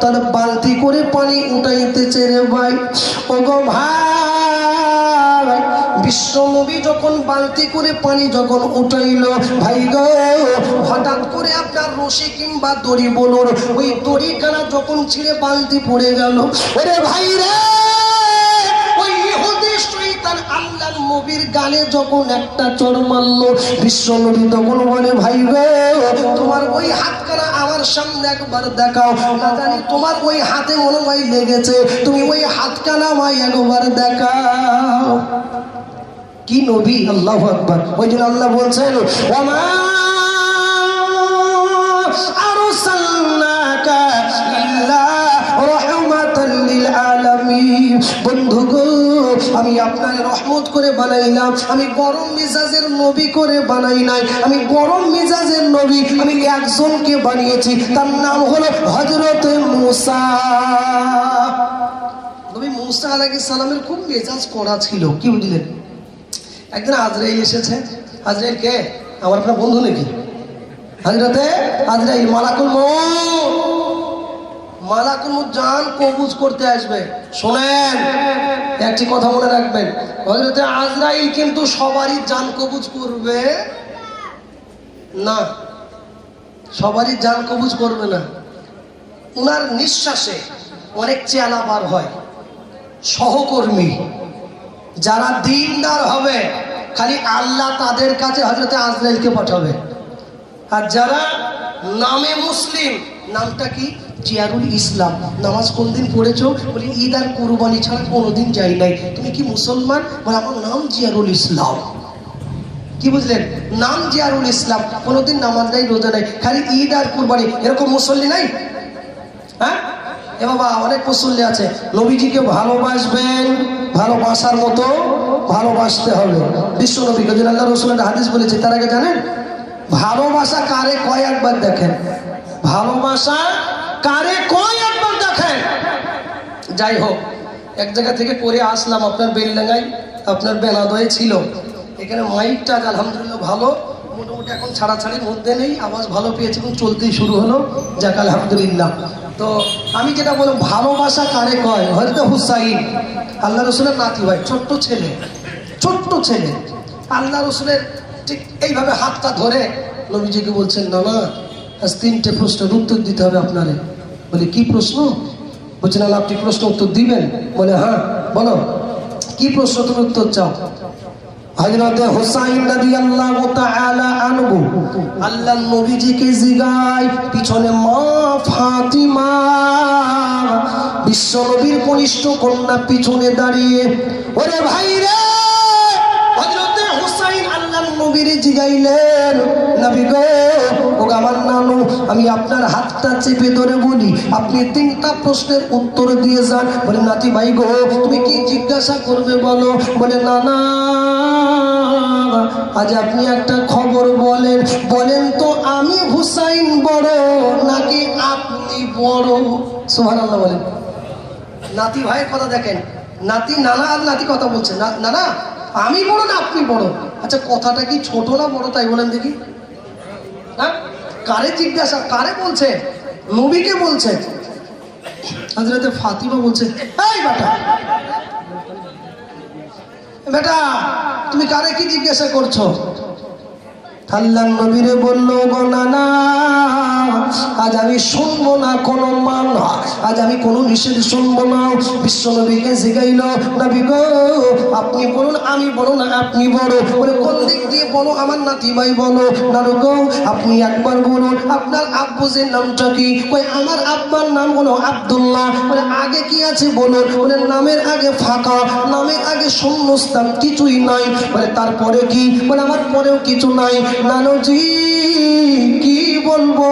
S1: তার বালতি করে পানি উঠাইতেছে রে ভাই। ওগো ভাই, বিশ্ব নবী যখন বালতি করে পানি যখন উঠাইল, ভাই গো, হঠাৎ করে আপনার রশি কিংবা দড়ি বলুন, ওই দড়িখানা যখন ছিঁড়ে বালতি পড়ে গেল, ওরে ভাই রে, ওই ইহুদি শয়তান আল্লাহর নবীর গালে যখন একটা চড় মারলো, বিশ্ব নবী তখন বলে, ভাই রে, তোমার ওই হাতখানা আমার সামনে একবার দেখাও, না জানি তোমার ওই হাতে মনে হয় লেগেছে, তুমি ওই হাতখানা আমায় একবার দেখাও। কি নবী! আল্লাহু আকবার। ওই জন্য আল্লাহ বলছেন, ওমা আরসালনাকা ইল্লা রাহমাতাল লিল আলামিন। বন্ধু গো, আমি আপনার রহমত করে বানাইলাম, আমি গরম মেজাজের নবী করে বানাই নাই। আমি গরম মেজাজের নবী আমি একজনকে বানিয়েছি, তার নাম হলো হযরত মূসা। নবী মূসা আলাইহিস সালামের খুব মেজাজ কড়া ছিল। কি বুঝলেন? একদিন আজরাইল এসেছে। আজরাইল কে? আমার আপনার বন্ধু নাকি? হযরতে আজরাইল মালাকুল মউত। মালাকুল মউত জান কবজ করতে আসবে। শুনেন, একটি কথা মনে রাখবেন, হযরতে আজরাইল কিন্তু সবারই জান কবজ করবে না, সবারই জান কবজ করবে না। উনার নিঃশ্বাসে অনেক চেলা বার হয়। সহকর্মী যারা দিনদার হবে, খালি আল্লাহ তাদের কাছে হযরতে আজরাইলকে পাঠাবে। আর যারা নামে মুসলিম, নামটা কি? জিয়ারুল ইসলাম। নামাজ কোনদিন পড়েছো? বলি ঈদ আর কুরবানি ছাড়া কোনোদিন যাই নাই। তুমি কি মুসলমান? বলে আমার নাম জিয়ারুল ইসলাম। কি বুঝলেন? নাম জিয়ারুল ইসলাম, কোনোদিন নামাজ নাই, রোজা নাই, খালি ঈদ আর কুরবানি। এরকম মুসল্লি নাই? হ্যাঁ এ বাবা, অনেক মুসল্লি আছে। নবীজিকে ভালোবাসবেন, ভালোবাসার মতো ভালোবাসতে হবে। বিশ্ব নবী আল্লাহ রাসূলের হাদিস বলেছে। তার আগে জানেন ভালোবাসা কারে কয় একবার দেখেন? ভালোবাসা কারে কয় একবার দেখেন? যাই হোক, এক জায়গা থেকে পরে আসলাম আপনার বেলডাঙ্গায়, আপনার বেনাদয়ে ছিল। এখানে মাইকটা আলহামদুলিল্লাহ ভালো, মোটামুটি এখন ছাড়াছাড়ির মধ্যে নেই, আওয়াজ ভালো পেয়েছে এবং চলতেই শুরু হলো। যাক আলহামদুলিল্লাহ। তো আমি যেটা বললাম, ভালোবাসা কারে কয়? হযরত হুসাইন আল্লাহ রসুলের নাতি ভাই, ছোট্ট ছেলে, ছোট্ট ছেলে আল্লাহ রসুলের ঠিক এইভাবে হাতটা ধরে নবীজিকে বলছেন, না না, আজ 3টে প্রশ্নের উত্তর দিতে হবে আপনারে। বলে কি প্রশ্ন? বলছেন আল্লাহ আপনি প্রশ্ন উত্তর দিবেন? বলে হ্যাঁ বলো, কি প্রশ্ন তুমি উত্তর চাও? হযরতে হুসাইন রাদিয়াল্লাহু তাআলা আনহু আল্লাহ নবীজিকে জিগায়, পিছনে মা ফাতিমা বিশ্ব নবীর কনিষ্ঠ কন্যা পিছনে দাঁড়িয়ে, ওরে ভাই রে, হযরতে হুসাইন আল্লাহ নবীর জিগাইলেন, নবী গো, ও আমার নানু আমি আপনার হাতটা চেপে ধরে বলি, আপনি 3টা প্রশ্নের উত্তর দিয়ে যান। বলে নাতি ভাই গো, তুমি কি জিজ্ঞাসা করবে বলো। বলে না না, আজ আপনি একটা খবর বলেন, বলেন তো আমি হুসাইন বড় নাকি আপনি বড়? সুবহানাল্লাহ বলেন। নাতি ভাইয়ের কথা দেখেন, নাতি নানা আর নাতি কথা বলছে, না না আমি বড় না আপনি বড়। আচ্ছা কথাটা কি ছোট না বড় তাই বলেন দেখি? হ্যাঁ, কারে জিজ্ঞাসা, কারে বলছে? নবীকে বলছে। হযরতে ফাতিমা বলছে, এই বেটা তুমি কারে কি জিজ্ঞাসা করছো? আল্লাহর নবীরে বললো, গো নানা, আজ আমি শুনবো না কোনো মানা, আজ আমি কোনো নিষেধ শুনবো না। বিশ্ব নবীকে জিগাইল, নবী গো আপনি বলুন আমি বড় না আপনি বড়? বলে কোন দিক দিয়ে বলো আমার নাতি ভাই বলো। নানু গো আপনি একবার বলুন আপনার আব্বুজের নামটা কি? কই আমার আব্বার নাম হলো আব্দুল্লাহ। বলে আগে কি আছে বলুন? বলে নামের আগে ফাঁকা, নামের আগে শূন্যস্থান, কিছুই নাই। বলে তারপরে কি? বলে আমার পরেও কিছু নাই। নানুজি কি বলবো?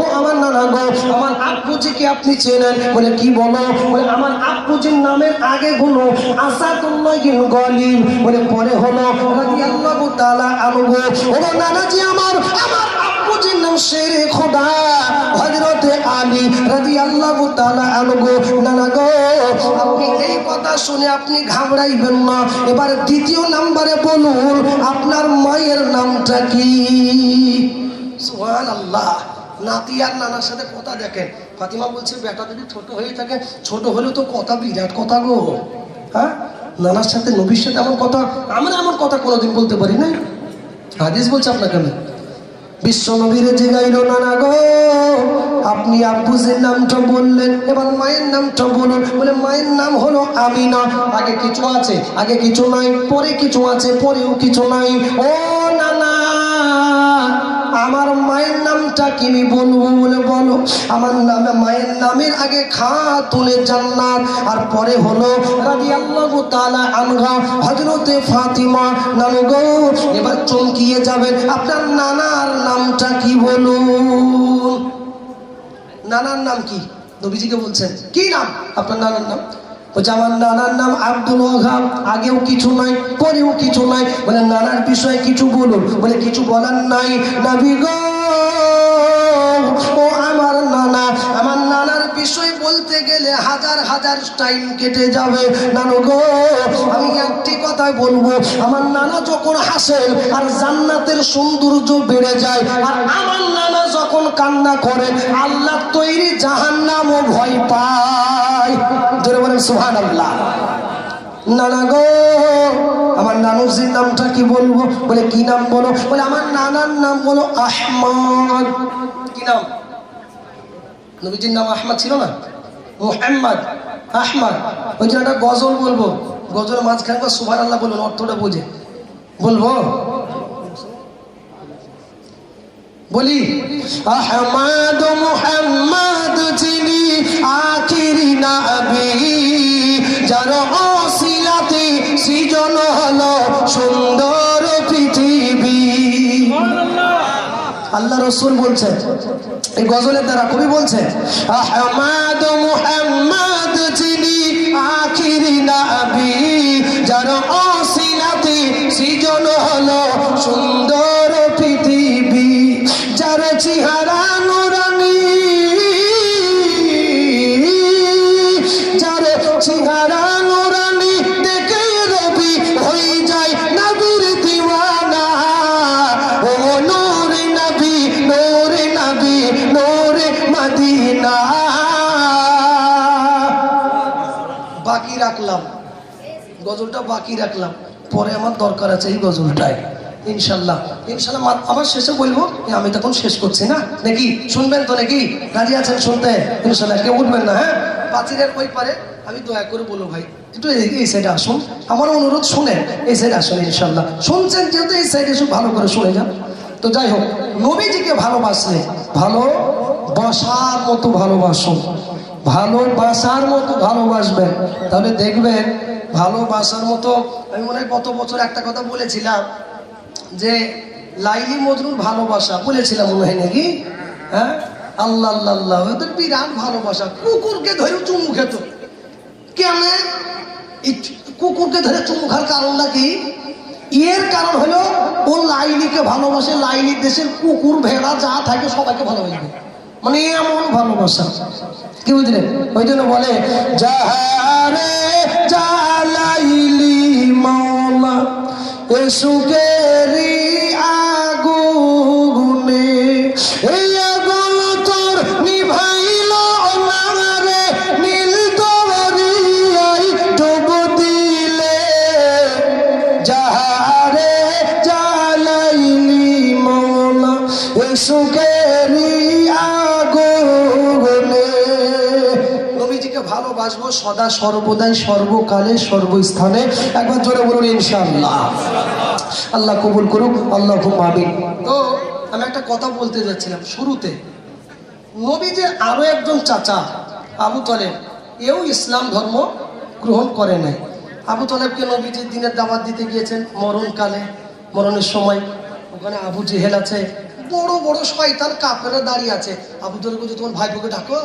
S1: ও আমার নানা গো, আমার আব্বুজিকে আপনি চেনেন? বলে কি বলো? বলে আমার আব্বুজির নামের আগে হলো আসাদুল্লাহ গলিব, বলে পরে হলো রাদিয়াল্লাহু তাআলা আনহু। ও নানাজি আমার আব্বুজির নাম শেরে খোদা হযরতে আলী রাদিয়াল্লাহু তাআলা আনহু। নানা গো আপনি এই কথা শুনে আপনি ঘাবড়াইবেন না। এবার দ্বিতীয় নম্বরে বলুন আপনার মায়ের নামটা কি? সুবহানাল্লাহ। নাতি আর নানার সাথে কথা দেখেন। ফাতিমা বলছে বেটা যদি ছোট হয়ে থাকে, ছোট হলেও তো কথা বিরাট কথা গো। হ্যাঁ, নানার সাথে নবীর সাথে এমন কথা আমরা এমন কথা কোনোদিন বলতে পারি না। হাদিস বলছে আপনাকে আমি। বিশ্ব নবীরে জিগাইল, নানা গো আপনি আব্বুজের নামটা বললেন, এবার মায়ের নামটা বলুন। বলে মায়ের নাম হলো আমিনা। আগে কিছু আছে, আগে কিছু নাই, পরে কিছু আছে, পরেও কিছু নাই। ও নানা আমার মায়ের নামটা কি আমি বলবো? বলে বলো। আমার নামে মায়ের নামের আগে খাতুনে জান্নাত আর পরে হলো রাদিয়াল্লাহু তাআলা আনহা হযরতে ফাতিমা। নানু গো এবার চমকিয়ে যাবেন, আপনার নানার নামটা কি বলুন? নানার নাম কি? নবীজিকে বলছেন কি নাম আপনার নানার নাম? বলছে আমার নানার নাম আব্দুল ওয়াহাব। আগেও কিছু নাই, পরেও কিছু নাই। বলে নানার বিষয়ে কিছু বলুন। বলে কিছু বলার নাই। নবী গো ও আমার নানা, আমার নানার বিষয় বলতে গেলে হাজার হাজার টাইম কেটে যাবে। নানু গো আমি একটি কথাই বলবো, আমার নানা যখন হাসেন আর জান্নাতের সৌন্দর্য বেড়ে যায়, আর আমার নানা যখন কান্না করে আল্লাহ তৈরি জাহান্নামও ভয় পায়। জোরে বলেন সুবহানাল্লাহ। নানা গো আমার নানুজির নামটা কি বলবো? বলে কি নাম বলো? বলে আমার নানার নাম হলো আহমদ। কি নাম? নবীজির নাম আহমদ ছিল না, মুহাম্মদ আহমদ। ওই জন্য একটা গজল বলবো, গজল মাঝখানে সুবহানাল্লাহ বলুন, অর্থটা বুঝে বলবো। বলি আহমদ মুহাম্মদ যিনি আখিরি নবী, যার ওসিলাতে সৃজন হলো সুন্দর পৃথিবী। আল্লাহ রাসূল বলছেন এই গজলের দ্বারা, কবি বলছেন আহমদ মুহাম্মদ যিনি আখিরি নবী, যার ওসিলাতে সৃজন হলো সুন্দর পৃথিবী, যার চেহারা নুরানি, যার চেহারা নুরানি দেখে রবি হয়ে যায় নবীর দিওয়ানা। ও নূরে নবী, নূরে নবী, নূরে মদিনা। বাকি রাখলাম গজলটা, বাকি রাখলাম, পরে আমার দরকার আছে এই গজলটাই ইনশাল্লাহ। ইনশাল্লাহ আবার শেষে বলবো, আমি তখন শেষ করছি না নাকি? শুনবেন তো নাকি? রাজি আছেন শুনতে? ইনশাল্লাহ, কেউ উঠবেন না। হ্যাঁ, পাঁচিলের ওই পারে আমি দয়া করে বলবো ভাই একটু এই সাইডে আসুন, আমার অনুরোধ শুনে এই সাইডে আসুন। ইনশাল্লাহ শুনছেন যেহেতু এই সাইডে এসে ভালো করে শুনে যান। তো যাই হোক, নবীজিকে ভালোবাসলে ভালোবাসার মতো ভালোবাসুন, ভালোবাসার মতো ভালোবাসবেন, তাহলে দেখবেন ভালোবাসার মতো। আমি মনে হয় গত বছর একটা কথা বলেছিলাম যে লাইলি মজনুর ভালোবাসা বলেছিলাম মনে হয় নাকি? হ্যাঁ, আল্লাহ আল্লাহ আল্লাহ, ওদের বিরাট ভালোবাসা। কুকুরকে ধরে চুমু খেত। কেন কুকুরকে ধরে চুমু খাওয়ার কারণটা কি? এর কারণ হলো ও লাইলিকে ভালোবাসে। লাইলির দেশের কুকুর ভেড়া যা থাকে সবাইকে ভালোবাসবে, মানে এমন ভালোবাসা। কি বুঝলেন? ওই জন্য বলে যাহারে জালাইলি মাওলা এসুকেরি আগুনে, এই আগুন তোর নিভাইল না রে নীল দরিয়ায় ডুব দিলে। যাহারে জালাইলি মাওলা এসুকেরি আগুনে। নবীজিকে ভালোবাসবো সদা সর্বদাই সর্বকালে সর্বস্থানে। একবার জোরে বলুন ইনশাআল্লাহ। আল্লাহ কবুল করুক, আল্লাহুম্মা আমিন। তো আমি একটা কথা বলতে যাচ্ছিলাম শুরুতে, নবীজির আরো একজন চাচা আবু তলেব, এও ইসলাম ধর্ম গ্রহণ করে নাই। আবু তলেবকে নবীজির দিনের দাওয়াত দিতে গিয়েছেন মরণকালে। মরণের সময় ওখানে আবু জেহেল আছে, বড় বড় শয়তান কাফেররা দাঁড়িয়ে আছে। আবু তলেব বলছে তোমার ভাইপোকে ডাকো,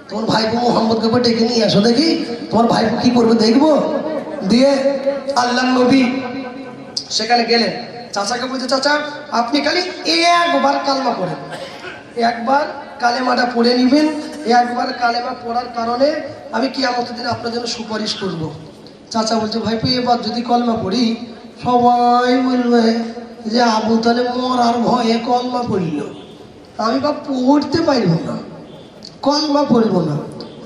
S1: তোমার ভাইপো মোহাম্মদকে ডেকে নিয়ে আসো, দেখি তোমার ভাইপো কি করবে দেখবো। দিয়ে আল্লাহ নবী সেখানে গেলেন। চাচাকে বলছে চাচা আপনি খালি একবার কালেমা পড়েন, একবার কালেমাটা পড়ে নিবেন। একবার কালেমা পড়ার কারণে আমি কিয়ামতের দিনে আপনার জন্য সুপারিশ করব। চাচা বলছে ভাইপো এবার যদি কলমা পড়ি সবাই বলবে যে আবু তালেব মরার ভয়ে কলমা পড়ল, আমি বা পড়তে পারব না, কলমা পড়ব না।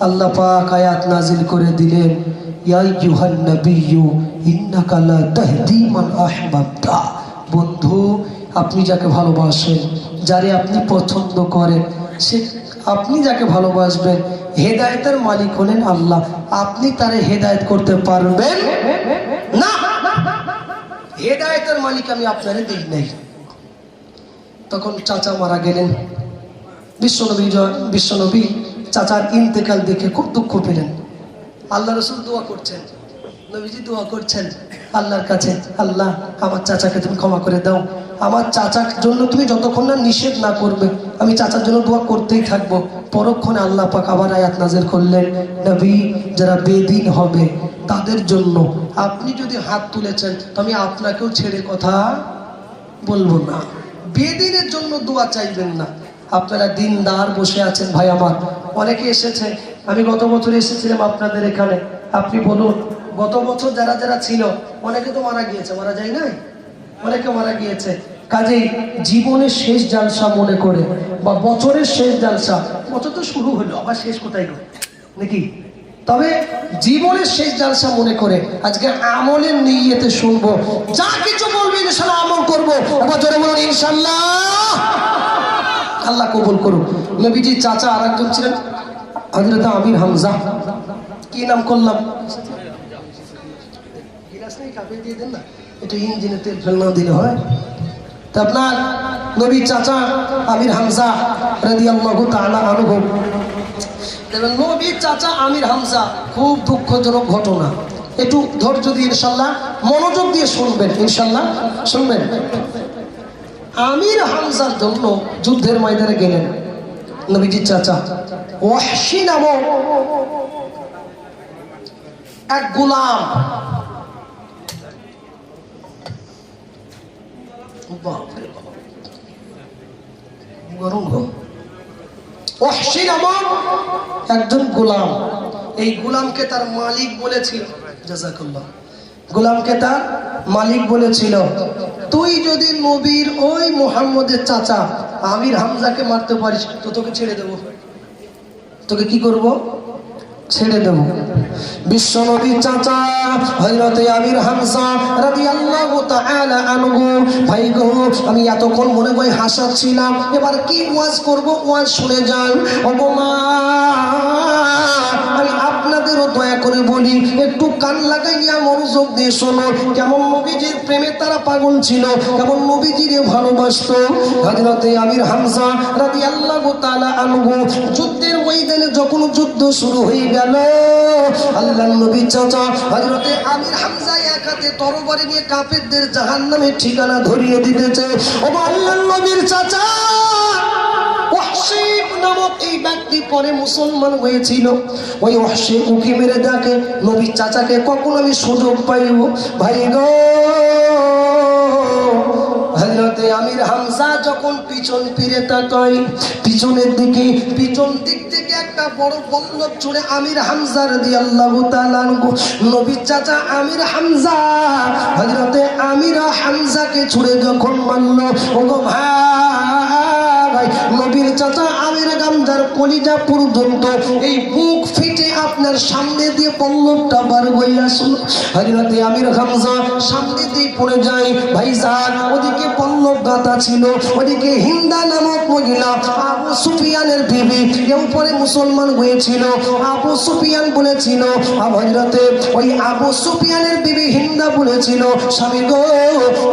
S1: আল্লাহ পাক আয়াত নাজিল করে দিলেন, ইয়া আইয়ুহান নাবিয়্যু ইন্নাকা লা তাহদি মান আহবাবতা। বন্ধু, আপনি যাকে ভালোবাসেন, যারে আপনি পছন্দ করেন, সে আপনি যাকে ভালোবাসবেন, হেদায়েতের মালিক হলেন আল্লাহ। আপনি তারে হেদায়েত করতে পারবেন না। হেদায়েতের মালিক আমি আপনারে দেই নাই। তখন চাচা মারা গেলেন। বিশ্বনবী চাচার ইন্তেকাল দেখে খুব দুঃখ পেলেন। আল্লাহ রাসূল দোয়া করছেন, নবীজি দোয়া করছেন আল্লাহর কাছে, আল্লাহ আমার চাচাকে তুমি ক্ষমা করে দাও। আমার চাচার জন্য তুমি যতক্ষণ না নিষেধ না করবে আমি চাচার জন্য দোয়া করতেই থাকবো। পরক্ষণে আল্লাহ পাক আবার আয়াত নাযিল করলেন, নবী যারা বেদিন হবে তাদের জন্য আপনি যদি হাত তুলেছেন তো আমি আপনাকেও ছেড়ে কথা বলবো না। বেদিনের জন্য দোয়া চাইবেন না। আপনারা দিনদার বসে আছেন ভাই আমার, অনেকে এসেছে। আমি গত বছর এসেছিলাম আপনাদের এখানে। আপনি বলুন গত বছর যারা যারা ছিল অনেকে তো মারা গিয়েছে, মারা যায় নাই? অনেকে মারা গিয়েছে। কাজেই জীবনের শেষ জালসা মনে করে বা বছরের শেষ জালসা, বছর তো শুরু হলো আবার শেষ কোথায় গো নাকি, তবে জীবনের শেষ জালসা মনে করে আজকে আমলের নিয়তে শুনবো। যা কিছু বলবে ইনশাআল্লাহ আমল করবো। আবার জোরে বলুন ইনশাআল্লাহ। আল্লাহ কবুল করুন। নবীজির চাচা আর একজন ছিলেন হযরত আমির হামজা। কি নাম করলাম? দিয়ে দেন না, একটু ইঞ্জিনে তেল ফেল না দিলে হয়। তা আপনার নবীর চাচা আমির হামজা রাদিয়াল্লাহু তাআলা আনহু। নবীর চাচা আমির হামজা, খুব দুঃখজনক ঘটনা। একটু ধৈর্য দিয়ে ইনশাআল্লাহ মনোযোগ দিয়ে শুনবেন, ইনশাআল্লাহ শুনবেন। আমির হামজার জন্য যুদ্ধের ময়দানে গেলেন নবীজির চাচা। ওয়াহশী নামক এক গোলাম, ওয়াহশী নামক একজন গোলাম। এই গোলামকে তার মালিক বলেছিল, জাযাকাল্লাহ, গোলামকে তার মালিক বলেছিল তুই যদি নবীর ওই মুহাম্মদের চাচা আমির হামজাকে মারতে পারিস তো তোকে ছেড়ে দেব। তোকে কি করব? ছেড়ে দেব। বিশ্ব নবীর চাচা হযরত আমির হামজা রাদিয়াল্লাহু তাআলা আনহু। ভাই গো, আমি এতক্ষণ মনে হয় হাসাচ্ছিলাম, এবার কি ওয়াজ করব, ওয়াজ শুনে যান। ওগো মা, আমি আপনাদেরও দয়া করে বলি, একটু কান লাগাইয়া মনোযোগ দিয়ে শোনো। কেমন নবীজির প্রেমে তারা পাগল ছিল, কেমন নবীজিরে ভালোবাসতো। হযরত আমির হামজা রাদিয়াল্লাহু তাআলা আনহু যুদ্ধের ময়দানে যখন যুদ্ধ শুরু হয়ে গেল, আল্লাহর নবীর চাচা হযরত আমির হামজা এক হাতে তরবারি নিয়ে কাফেরদের জাহান্নামের ঠিকানা ধরিয়ে দিতেছে। ও আল্লাহর নবীর চাচা ওয়াহশী নামক নামক এই ব্যক্তি পরে মুসলমান হয়েছিল। ওই ওয়াহশী উকি মেরে দেখে নবীর চাচাকে কখন আমি সুযোগ পাইব। ভাই গো, হযরতে আমির হামজা যখন পিছন ফিরে তাকায়, পিছনের দিকে, পিছন দিক থেকে একটা বড় বল্লভ ছুড়ে আমির হামজা রাদিয়াল্লাহু তাআলা আনহু, নবীর চাচা আমির হামজা, হযরতে আমির হামজাকে ছুড়ে যখন মারল, ওগো ভাই, নবীর চাচা আমির হামজার কলিজা পর্যন্ত এই বুক ফিটে আপনার সামনে দিয়ে বল্লভটা বার হয়ে আসলো। হযরতে আমির হামজা সামনে দিয়ে পড়ে যায়। ভাইজান, ওদিকে বল্লভ গাঁথা ছিল, ওদিকে হিন্দা নামক মহিলা আবু সুফিয়ানের বিবি, এর উপরে মুসলমান হয়েছিল। আবু সুফিয়ান বলেছিল, হযরতে ওই আবু সুফিয়ানের বিবি হিন্দা বলেছিল, স্বামী গো,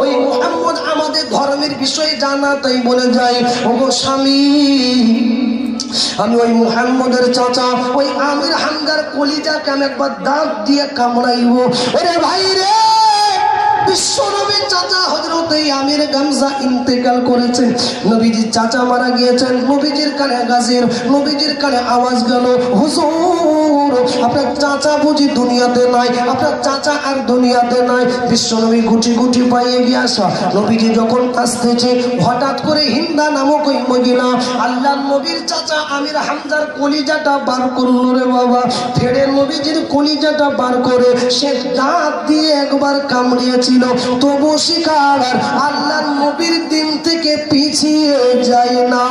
S1: ওই মুহাম্মদ আমাদের ধর্মের বিষয়ে জানা, তাই বলে যায়, ওগো স্বামী, আমি ওই মুহাম্মদের চাচা ওই আমির হামজার কলিজাকে আমি একবার দাঁত দিয়ে কামড়াইব। ওরে ভাই রে, বিশ্বনবীর চাচা হযরতে আমির হামজা ইন্তেকাল করেছেন, নবীজির চাচা মারা গিয়েছেন। নবীজির কানে গাজির, নবীজির কানে আওয়াজ গেল, হুজুর আপনার চাচা বুঝি দুনিয়াতে নাই, আপনার চাচা আর দুনিয়াতে নাই। বিশ্বনবী গুটি গুটি পাইয়ে গিয়ে আসা, নবীজি যখন আসতেছে, হঠাৎ করে হিন্দা নামক ওই মহিলা আল্লাহর নবীর চাচা আমির হামজার কলিজাটা বার করলো রে বাবা। ফেরে নবীজির কলিজাটা বার করে সে দাঁত দিয়ে একবার কামড়িয়েছিল, তবু শিকার আল্লাহর নবীর দিন থেকে পিছিয়ে যায় না।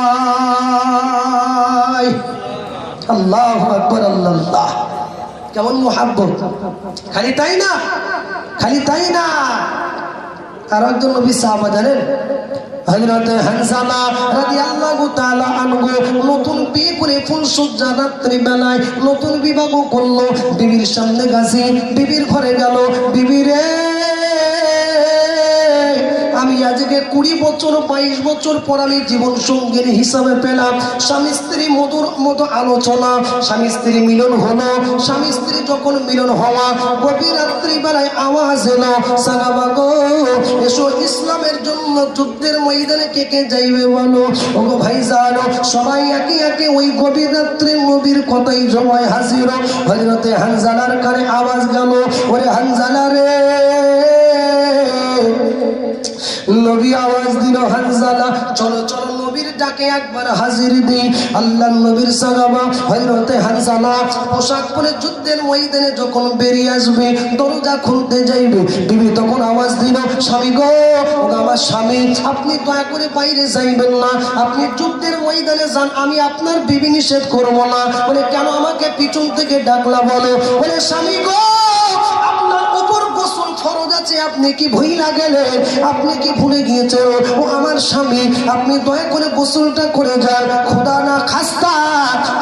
S1: আল্লাহু আকবার, আল্লাহ, কেমন মুহাব্বত! খালি তাই না, খালি তাই না, আর একজন নবী সাহাবা জানেন, হযরতে হানজালা রাদিয়াল্লাহু তাআলা আনহু নতুন বিয়ে করে ফুলসজ্জা রাত্রি বেলায় নতুন বিবাহ করলো। বিবির সামনে গেছে, বিবির ঘরে গেল, বিবি রে, আমি আজকে 20 বছর 22 বছর পর আমি জীবন সঙ্গীর হিসাবে পেলাম। স্বামী স্ত্রী মধুর মতো আলোচনা, স্বামী স্ত্রী মিলন হলো। স্বামী স্ত্রী যখন মিলন হওয়া, গভীর রাত্রি বেলায় আওয়াজ এলো, সাহাবা গো এসো, ইসলামের জন্য যুদ্ধের ময়দানে কে কে যাইবে বলো। ওগো ভাইজান, সবাই একে একে ওই গভীর রাত্রে নবীর কথাই জমায় হাজির। হযরতে হানজালার কানে আওয়াজ গেল, ওরে হানজালা রে, নবী আওয়াজ দিল, হানজালা চলো চলো নবীর ডাকে একবার হাজির দিই। আল্লাহর নবীর সাহাবা হযরতে হানজালা পোশাক পরে যুদ্ধের ময়দানে যখন বেরিয়ে আসবে, দরজা খুলতে যাইবে, বিবি তখন আওয়াজ দিল, স্বামী গো, ওগো আমার স্বামী, আপনি দয়া করে বাইরে যাইবেন না, আপনি যুদ্ধের ময়দানে যান, আমি আপনার বিবি নিষেধ করবো না। বলে কেন আমাকে পিছন থেকে ডাকলা বলো? বলে স্বামী গো, আপনার উপর গোসল ফরজ আছে, আপনি কি ভুলে গেলেন? আপনি কি ভুলে গিয়েছেন? ও আমার স্বামী, আপনি দয়া করে গোসলটা করে যান। খোদা না খাস্তা,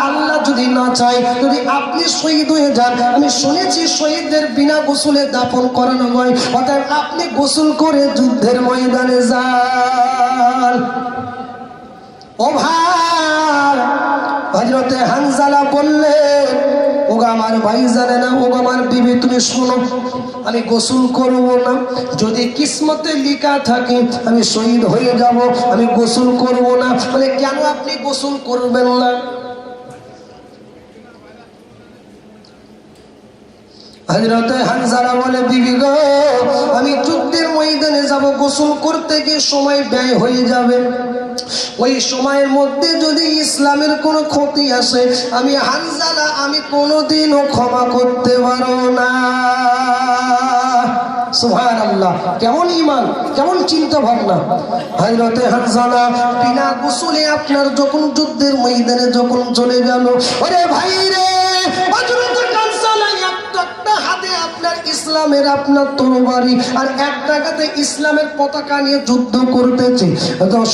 S1: আল্লাহ যদি না চায়, যদি আপনি শহীদ হয়ে যান, আমি শুনেছি শহীদদের বিনা গোসলে দাফন করানো হয়, অতএব আপনি গোসল করে যুদ্ধের ময়দানে যান। ও ভাই, হযরতে হানজালা বললেন, ওগো আমার ভাই জানে না, ওগো আমার বিবি, তুমি শোনো, আমি গোসল করব না, যদি কিসমতে লেখা থাকে আমি শহীদ হয়ে যাব, আমি গোসল করব না। বলে কেন আপনি গোসল করবেন না? হযরতে হানজালা বলে, বিবি গো, আমি যুদ্ধের ময়দানে যাব, গোসল করতে গিয়ে সময় ব্যয় হয়ে যাবে, ওই সময়ের মধ্যে যদি ইসলামের কোনো ক্ষতি আসে, আমি হানজালা আমি কোনোদিনও ক্ষমা করতে পারবো না। সুবহানাল্লাহ, কেমন ঈমান, কেমন চিন্তা ভাবনা! হযরতে হানজালা বিনা গোসলে আপনার যখন যুদ্ধের ময়দানে যখন চলে গেল, ওরে ভাই রে, হাতে আপনার ইসলামের আপনার তরবারি, আর এক জায়গাতে ইসলামের পতাকা নিয়ে যুদ্ধ করতেছে,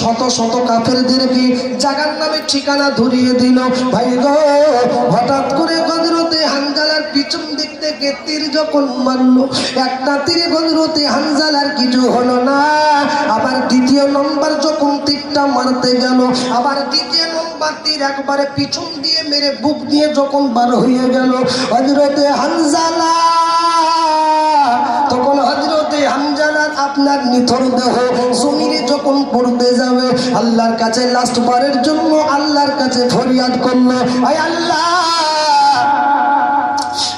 S1: শত শত কাফেরদেরকে জাগার নামে ঠিকানা ধরিয়ে দিল। ভাই গো, হঠাৎ করে হযরতে হানজালার পিছন দিক থেকে তীর যখন মারলো, একটা তীরে হযরতে হানজালার কিছু হলো না, আবার দ্বিতীয় নম্বর যখন তীরটা মারতে গেল, আবার দ্বিতীয় নম্বর তীর একবারে পিছন দিয়ে মেরে বুক দিয়ে যখন বার হয়ে গেল হযরতে হানজালা, তখন হযরতে হানজালার আপনার নিথর দেহ জমিনে যখন পড়তে যাবে, আল্লাহর কাছে লাস্ট বারের জন্য আল্লাহর কাছে ফরিয়াদ ফরিয়াদ করলো, আয় আল্লাহ,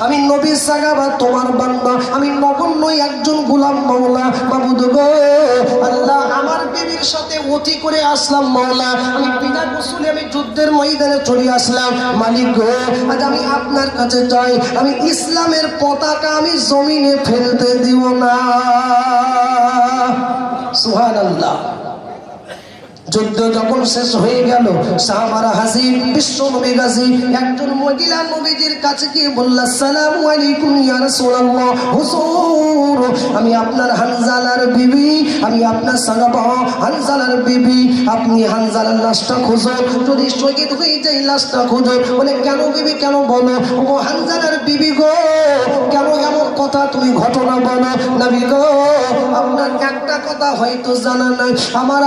S1: আমি নবী সাহাবা তোমার বান্দা, আমি নগণ্য একজন গোলাম মাওলা, মাবুদ গো আল্লাহ, আমার বিবির সাথে অতি করে আসলাম মাওলা, আমি বিনা গোসলে আমি যুদ্ধের ময়দানে চলে আসলাম, মালিক গো আজ আমি আপনার কাছে যাই, আমি ইসলামের পতাকা আমি জমিনে ফেলতে দিব না। সুবহানাল্লাহ। যুদ্ধ যখন শেষ হয়ে গেল, সাহাবারা হাজির, বিশ্ব নবী গাজী, একজন মহিলা নবীজির কাছে গিয়ে বলল, আসসালামু আলাইকুম ইয়া রাসূলুল্লাহ, হুজুর আমি আপনার হানজালার বিবি, আমি আপনার সাহাবা হানজালার বিবি, আপনি হানজালার লাশটা খুঁজো, যদি শহীদ হয়ে যায় লাশটা খুঁজো। বলে কেন বিবি, কেন বলো? ও হানজালার বিবি গো, কেন এমন কথা তুমি ঘটনা বলো? নবী গো আপনার একটা কথা হয়তো জানা নাই, আমার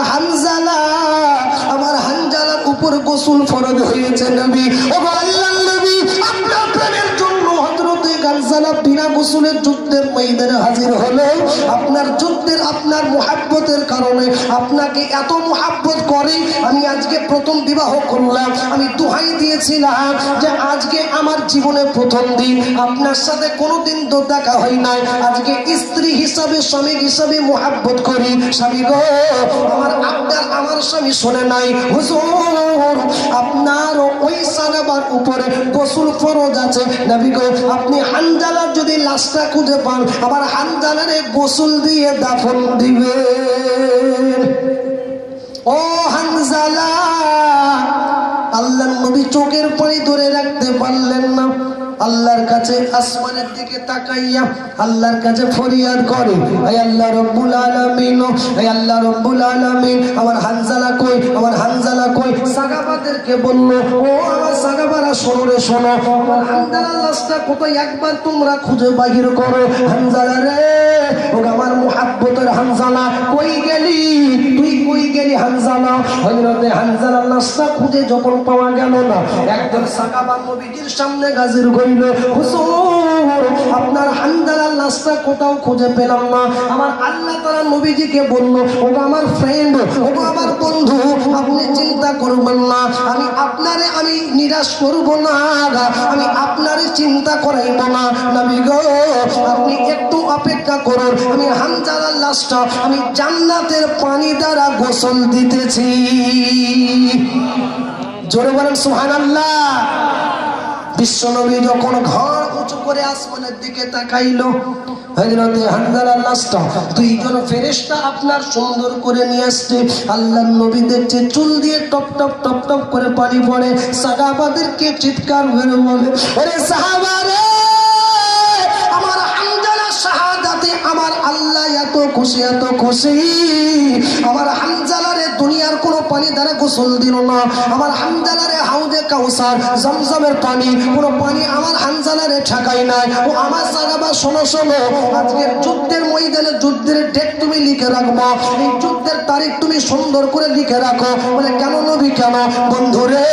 S1: হানজালার উপর গোসল ফরজ হয়েছে নবী। ও আল্লাহর নবী, আপনার প্রেমের জন্য হযরত হানজালা বিনা গোসলের যুদ্ধের ময়দানে হাজির হলো। আপনার যুদ্ধের, আপনার মুহাব্বতের কারণে, আপনাকে এত মুহাব্বত করে আমি আজকে প্রথম বিবাহ করলাম। আমি দোহাই দিয়েছিলাম যে আজকে আমার জীবনের প্রথম দিন, আপনার সাথে কোনোদিন তো দেখা হয় নাই, আজকে স্ত্রী হিসাবে, স্বামী হিসাবে মুহাব্বত করি। স্বামী গো আমার স্বামী শোনে নাই, হুজুর আপনার ওই সাহাবার উপরে গোসল ফরজ আছে। নবী গো আপনি হানজালার যদি লাশটা খুঁজে পান, আমার হানজালারে গোসল দিয়ে দাফন দিবেন। ও হানজালা, আল্লাহর নবী চোখের পানি ধরে রাখতে পারলেন না, আল্লাহর কাছে আসমানের দিকে তাকাইয়া আল্লাহর কাছে ফরিয়াদ করে, হে আল্লাহ রব্বুল আলামিন, হে আল্লাহ রব্বুল আলামিন, আমার হানজালা কই, আমার হানজালা কই? সাহাবাদেরকে বলল, ও আমার সাহাবারা শোনো রে শোনো, আমার হানজালার লাশটা কোথায় একবার তোমরা খুঁজে বাহির করো। হানজালা রে, ও আমার মুহাব্বতের হানজালা, কই গেলি তুই, কই গেলি হানজালা? হযরতে হানজালার লাশটা খুঁজে যখন পাওয়া গেল না, একজন সাহাবা নবীজির সামনে হাজির হইল, হুজুর আপনার হানজালার লাশটা কোথাও খুঁজে পেলাম না। আমার আল্লাহ তাআলা নবীজিকে বলল, ও আমার ফ্রেন্ড, ও আমার বন্ধু, আপনি চিন্তা করবেন না, আমি আপনারে আমি নিরাশ করব না, আমি আপনারে চিন্তা করাইব না। নবী গো আপনি একটু অপেক্ষা করুন, আমি হানজালার লাশটা আমি জান্নাতের পানি দ্বারা গোসল দিতেছি। জোরে বলেন সুবহানাল্লাহ। বিশ্বনবী যখন ঘর উঁচু করে আসমানের দিকে তাকাইলো, হযরতে হানজালার লাশটা দুইজন ফেরেশতা আপনার সুন্দর করে নিয়ে আসছে। আল্লাহর নবী দেখছে চুল দিয়ে টপ টপ টপ টপ করে পানি পড়ে। সাহাবাদেরকে চিৎকার করে বলে, ওরে সাহাবারে, আমার হানজালার শাহাদাতে আমার আল্লাহ এত খুশি, এত খুশি, আমার হানজালারে দুনিয়ার কোনো পানি দ্বারা গোসল দিল না, আমার হানজালারে হাউজে কাউসার জমজমের পানি, কোনো পানি আমার হানজালারে ঠেকাই নাই। ও আমার সাহাবা শোনো শোনো, আজকের যুদ্ধের ময়দানে যুদ্ধের ডেট তুমি লিখে রাখবো, এই যুদ্ধের তারিখ তুমি সুন্দর করে লিখে রাখো। বলে কেন নবী, কেন? বন্ধুরে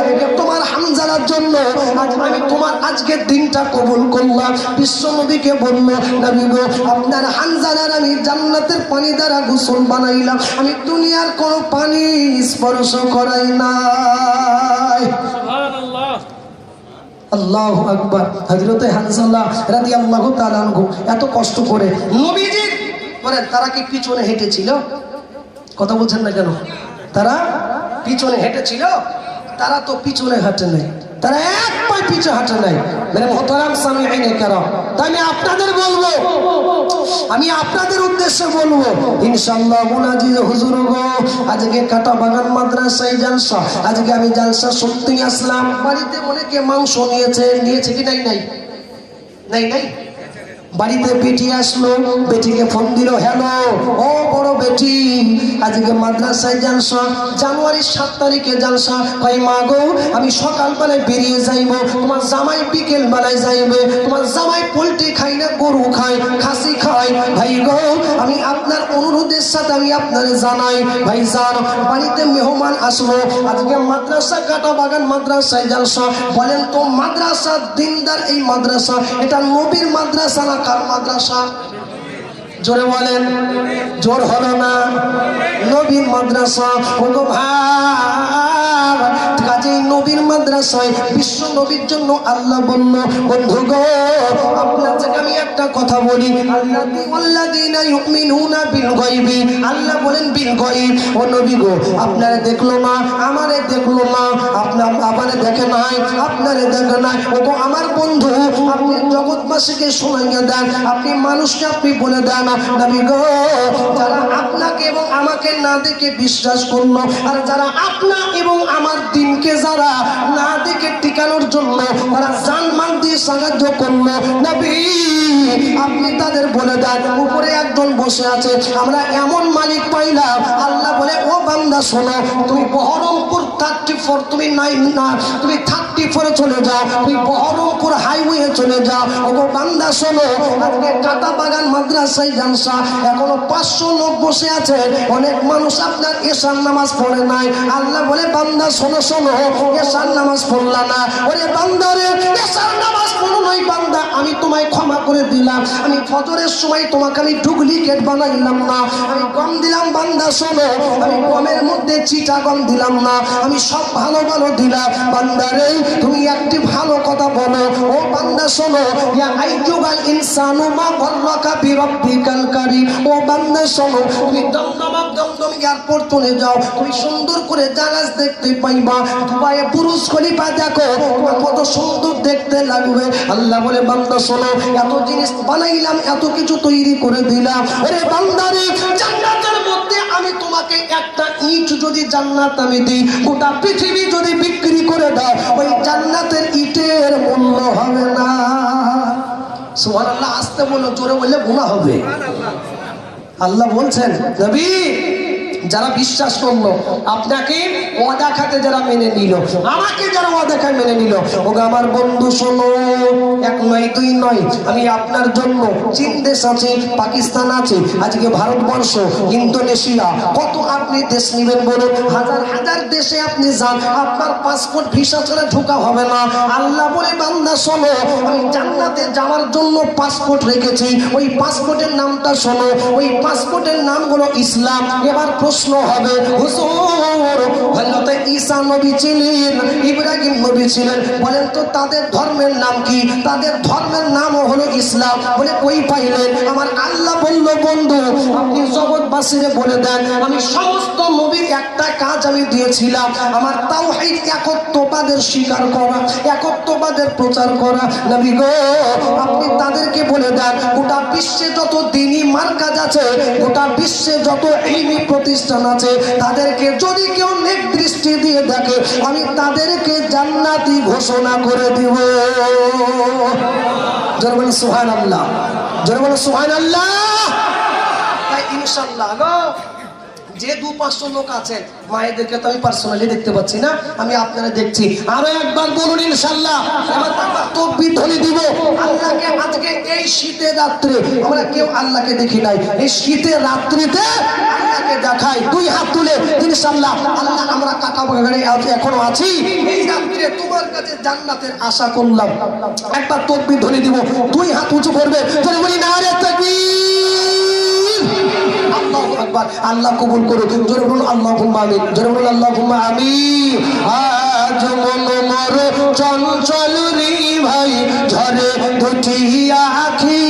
S1: আজকে তোমার হানজালার জন্য আজ আমি তোমার আজকের দিনটা কবুল করলাম। বিশ্ব নবীকে বলল, নবী গো আপনার হানজালার আমি জান্নাতের পানি দ্বারা গোসল বানাইলাম, আমি দুনিয়ার কোনো পানি স্পর্শ করাই নাই। সুবহানাল্লাহ, আল্লাহু আকবার। হযরতে হানজালা রাদিয়াল্লাহু তাআলা আনহু এত কষ্ট করে নবীজি বলেন, তারা কি পিছনে হেঁটেছিল? কথা বলছেন না কেন? তারা পিছনে হেঁটেছিল? তারা তো পিছনে হাঁটে নাই, তারা এক পায়ে পিছু হাঁটে নাই। মানে মোহতারাম সামিঈনে কেরাম, তাই আমি আপনাদের বলবো, আমি আপনাদের উদ্দেশ্যে বলবো, ইনশাআল্লাহ মুনাজিজ হুজুর গো, আজকে কাটা বাগান মাদ্রাসায় জালসা, আজকে আমি জালসা সত্যি আসলাম। বাড়িতে অনেকে মাংস নিয়েছে কি নাই? নাই নাই নাই বাড়িতে বেটি আসলো, বেটিকে ফোন দিল, হ্যালো ও বড় বেটি, আজকে মাদ্রাসায় জালসা, জানুয়ারির 7 তারিখে জালসা। কই মা গো আমি সকালবেলায় বেরিয়ে যাইব, তোমার জামাই বিকেল বেলায় যাইবে, তোমার জামাই পোল্ট্রি খাই না গরু খায়, খাসি খায়। ভাই গো আমি আপনার অনুরোধের সাথে আমি আপনারে জানাই, ভাই জান বাড়িতে মেহমান আসলো, আজকে মাদ্রাসা কাটা বাগান মাদ্রাসায় জালসা। বলেন তো মাদ্রাসা দিনদার, এই মাদ্রাসা এটা নবীর মাদ্রাসা না কার মাদ্রাসা? জোরে বলেন, জোর হলো না? নবীর মাদ্রাসা। ওগো ভাই, কাজেই নবীর মাদ্রাসায় বিশ্ব নবীর জন্য আল্লাহ বলল, বন্ধু গো আপনার থেকে আমি একটা কথা বলি, আল্লাযীনা ইউমিনুনা বিল গায়বি, আল্লাহ বলেন বিল গায়ব। ও নবী গো আপনারে দেখলো না, আমারে দেখলো না, আপনার আমারে দেখে নাই, আপনারে দেখে নাই। ও গো আমার বন্ধু আপনি জগৎবাসীকে শোনাইয়া দেন, আপনি মানুষকে আপনি বলে দেন, নবী গো যারা আপনাকে এবং আমাকে না দেখে বিশ্বাস করলো, আর যারা আপনা এবং আমার দিনকে যারা না দেখে টিকানোর জন্য তারা জানমাল দিয়ে সাহায্য করলো, নবী আপনি তাদের বলে দেন উপরে একজন বসে আছে, আমরা এমন মালিক পাইলাম। আল্লাহ বলে ও বান্দা শোনো, তুমি বহরমপুর 34 তুমি তুমি 34 চলে যাও, তুমি বহরমপুর হাইওয়ে চলে যাও। ও বান্দা শোনো, আজকে কাটা বাগান মাদ্রাসায় জালসা, এখনো 500 লোক বসে আছে, অনেক মানুষ আপনার এশার নামাজ পড়ে নাই। আল্লাহ বলে বান্দা শোনো শোনো, এশার নামাজ পড়লা না, ওরে বান্দা রে এশার নামাজ পড়ো নাই বান্দা, আমি তোমায় ক্ষমা করে দিলাম, আমি ফজরের সময় তোমাকে আমি ডুপ্লিকেট বানাইলাম না, আমি গম দিলাম বান্দা শোনো, আমি গমের মধ্যে চিটা গম দিলাম না, আমি সব ভালো ভালো দিলাম। বান্দা রে তুমি একটি ভালো কথা বলো, ও বান্দা শোনো, ইয়া আইয়ুহাল ইনসানু মা গাররাকা বিরাব্বিকাল কারীম। ও বান্দা শোনো, তুমি দমদম এয়ারপোর্ট চলে যাও, তুমি সুন্দর করে জাহাজ দেখতে পাইবা, দুবাইয়ে বুরুজ খলিফা দেখো, তোমার কত সুন্দর দেখতে লাগবে। আল্লাহ বলে বান্দা শোনো, এত জিনিস বানাইলাম, এত কিছু তৈরি করে দিলাম, ওরে বান্দা রে জান্নাতের মধ্যে আমি তোমাকে একটা ইট যদি জান্নাত আমি দিই, গোটা পৃথিবী যদি বিক্রি করে দাও, ওই জান্নাতের ইটের মূল্য হবে না। সুবহানাল্লাহ, আস্তে বলো, জোরে বললে গুনাহ হবে। আল্লাহ বলছেন নবী যারা বিশ্বাস করলো, আপনাকে ওয়াদা খাতে যারা মেনে নিল, আমাকে যারা ওয়াদা খাতে মেনে নিল, ওগো আমার বন্ধু শোনো, এক নয় দুই নয়, আমি আপনার জন্য চীন দেশ আছে, পাকিস্তান আছে, আজকে ভারতবর্ষ, ইন্দোনেশিয়া, কত আপনি দেশ নেবেন বলুন, হাজার হাজার দেশে আপনি যান, আপনার পাসপোর্ট ভিসা ছাড়া ঢোকা হবে না। আল্লাহ বলে বান্দা শোনো, আমি জান্নাতে যাওয়ার জন্য পাসপোর্ট রেখেছি, ওই পাসপোর্টের নামটা শোনো, ওই পাসপোর্টের নাম হলো ইসলাম। এবার প্রশ্ন হবে, হুজুর হযরত ঈসা নবী ছিলেন, ইব্রাহিম নবী ছিলেন, বলেন তো তাদের ধর্মের নাম কি? তাদের ধর্মের নাম হলো ইসলাম। বলে কই পাইলেন? আমার আল্লাহ বলল বন্ধু আপনি জগৎবাসীরে বলে দেন, আমি সমস্ত নবীর একটা কাজ আমি দিয়েছিলাম, আমার তাওহীদ একত্ববাদের স্বীকার করা, একত্ববাদের প্রচার করা। নবী গো আপনি তাদেরকে বলে দেন, গোটা বিশ্বে যত দ্বীনি মার্কাজ আছে, গোটা বিশ্বে যত ইলমি প্রতিষ্ঠান আছে, তাদেরকে যদি কেউ নেক দৃষ্টি দিয়ে দেখে, আমি তাদেরকে জান্নাতি ঘোষণা করে দিব। জোরে বলেন সুবহানাল্লাহ, জোরে বলেন সুবহানাল্লাহ। তাই ইনশাআল্লাহ গো যে 200-500 লোক আছেন, মায়েদেরকে তো আমি পার্সোনালি দেখতে পাচ্ছি না, আমি আপনারা দেখছি, আরো একবার বলুন ইনশাআল্লাহ। এবার তাকবীর ধ্বনি দিব। আল্লাহকে আজকে এই শীতের রাত্রে আমরা কেউ আল্লাহকে দেখি নাই, এই শীতের রাত্রিতে আল্লাহকে দেখাই, দুই হাত তুলে ইনশাআল্লাহ। আল্লাহ আমরা কাটা বাগানে এখনো আছি, এই রাত্রে তোমার কাছে জান্নাতের আশা করলাম। একবার তাকবীর ধ্বনি দিব, দুই হাত উঁচু করবে, তাহলে বলি নারে তাকবীর, আল্লাহু আকবার। আল্লাহ কবুল করুন, জোরে বলুন আল্লাহুম্মা আমিন, জোরে বলুন আল্লাহুম্মা আমিন। আজ মন মোর চঞ্চল রে ভাই, ঝরে দুটি আঁখি,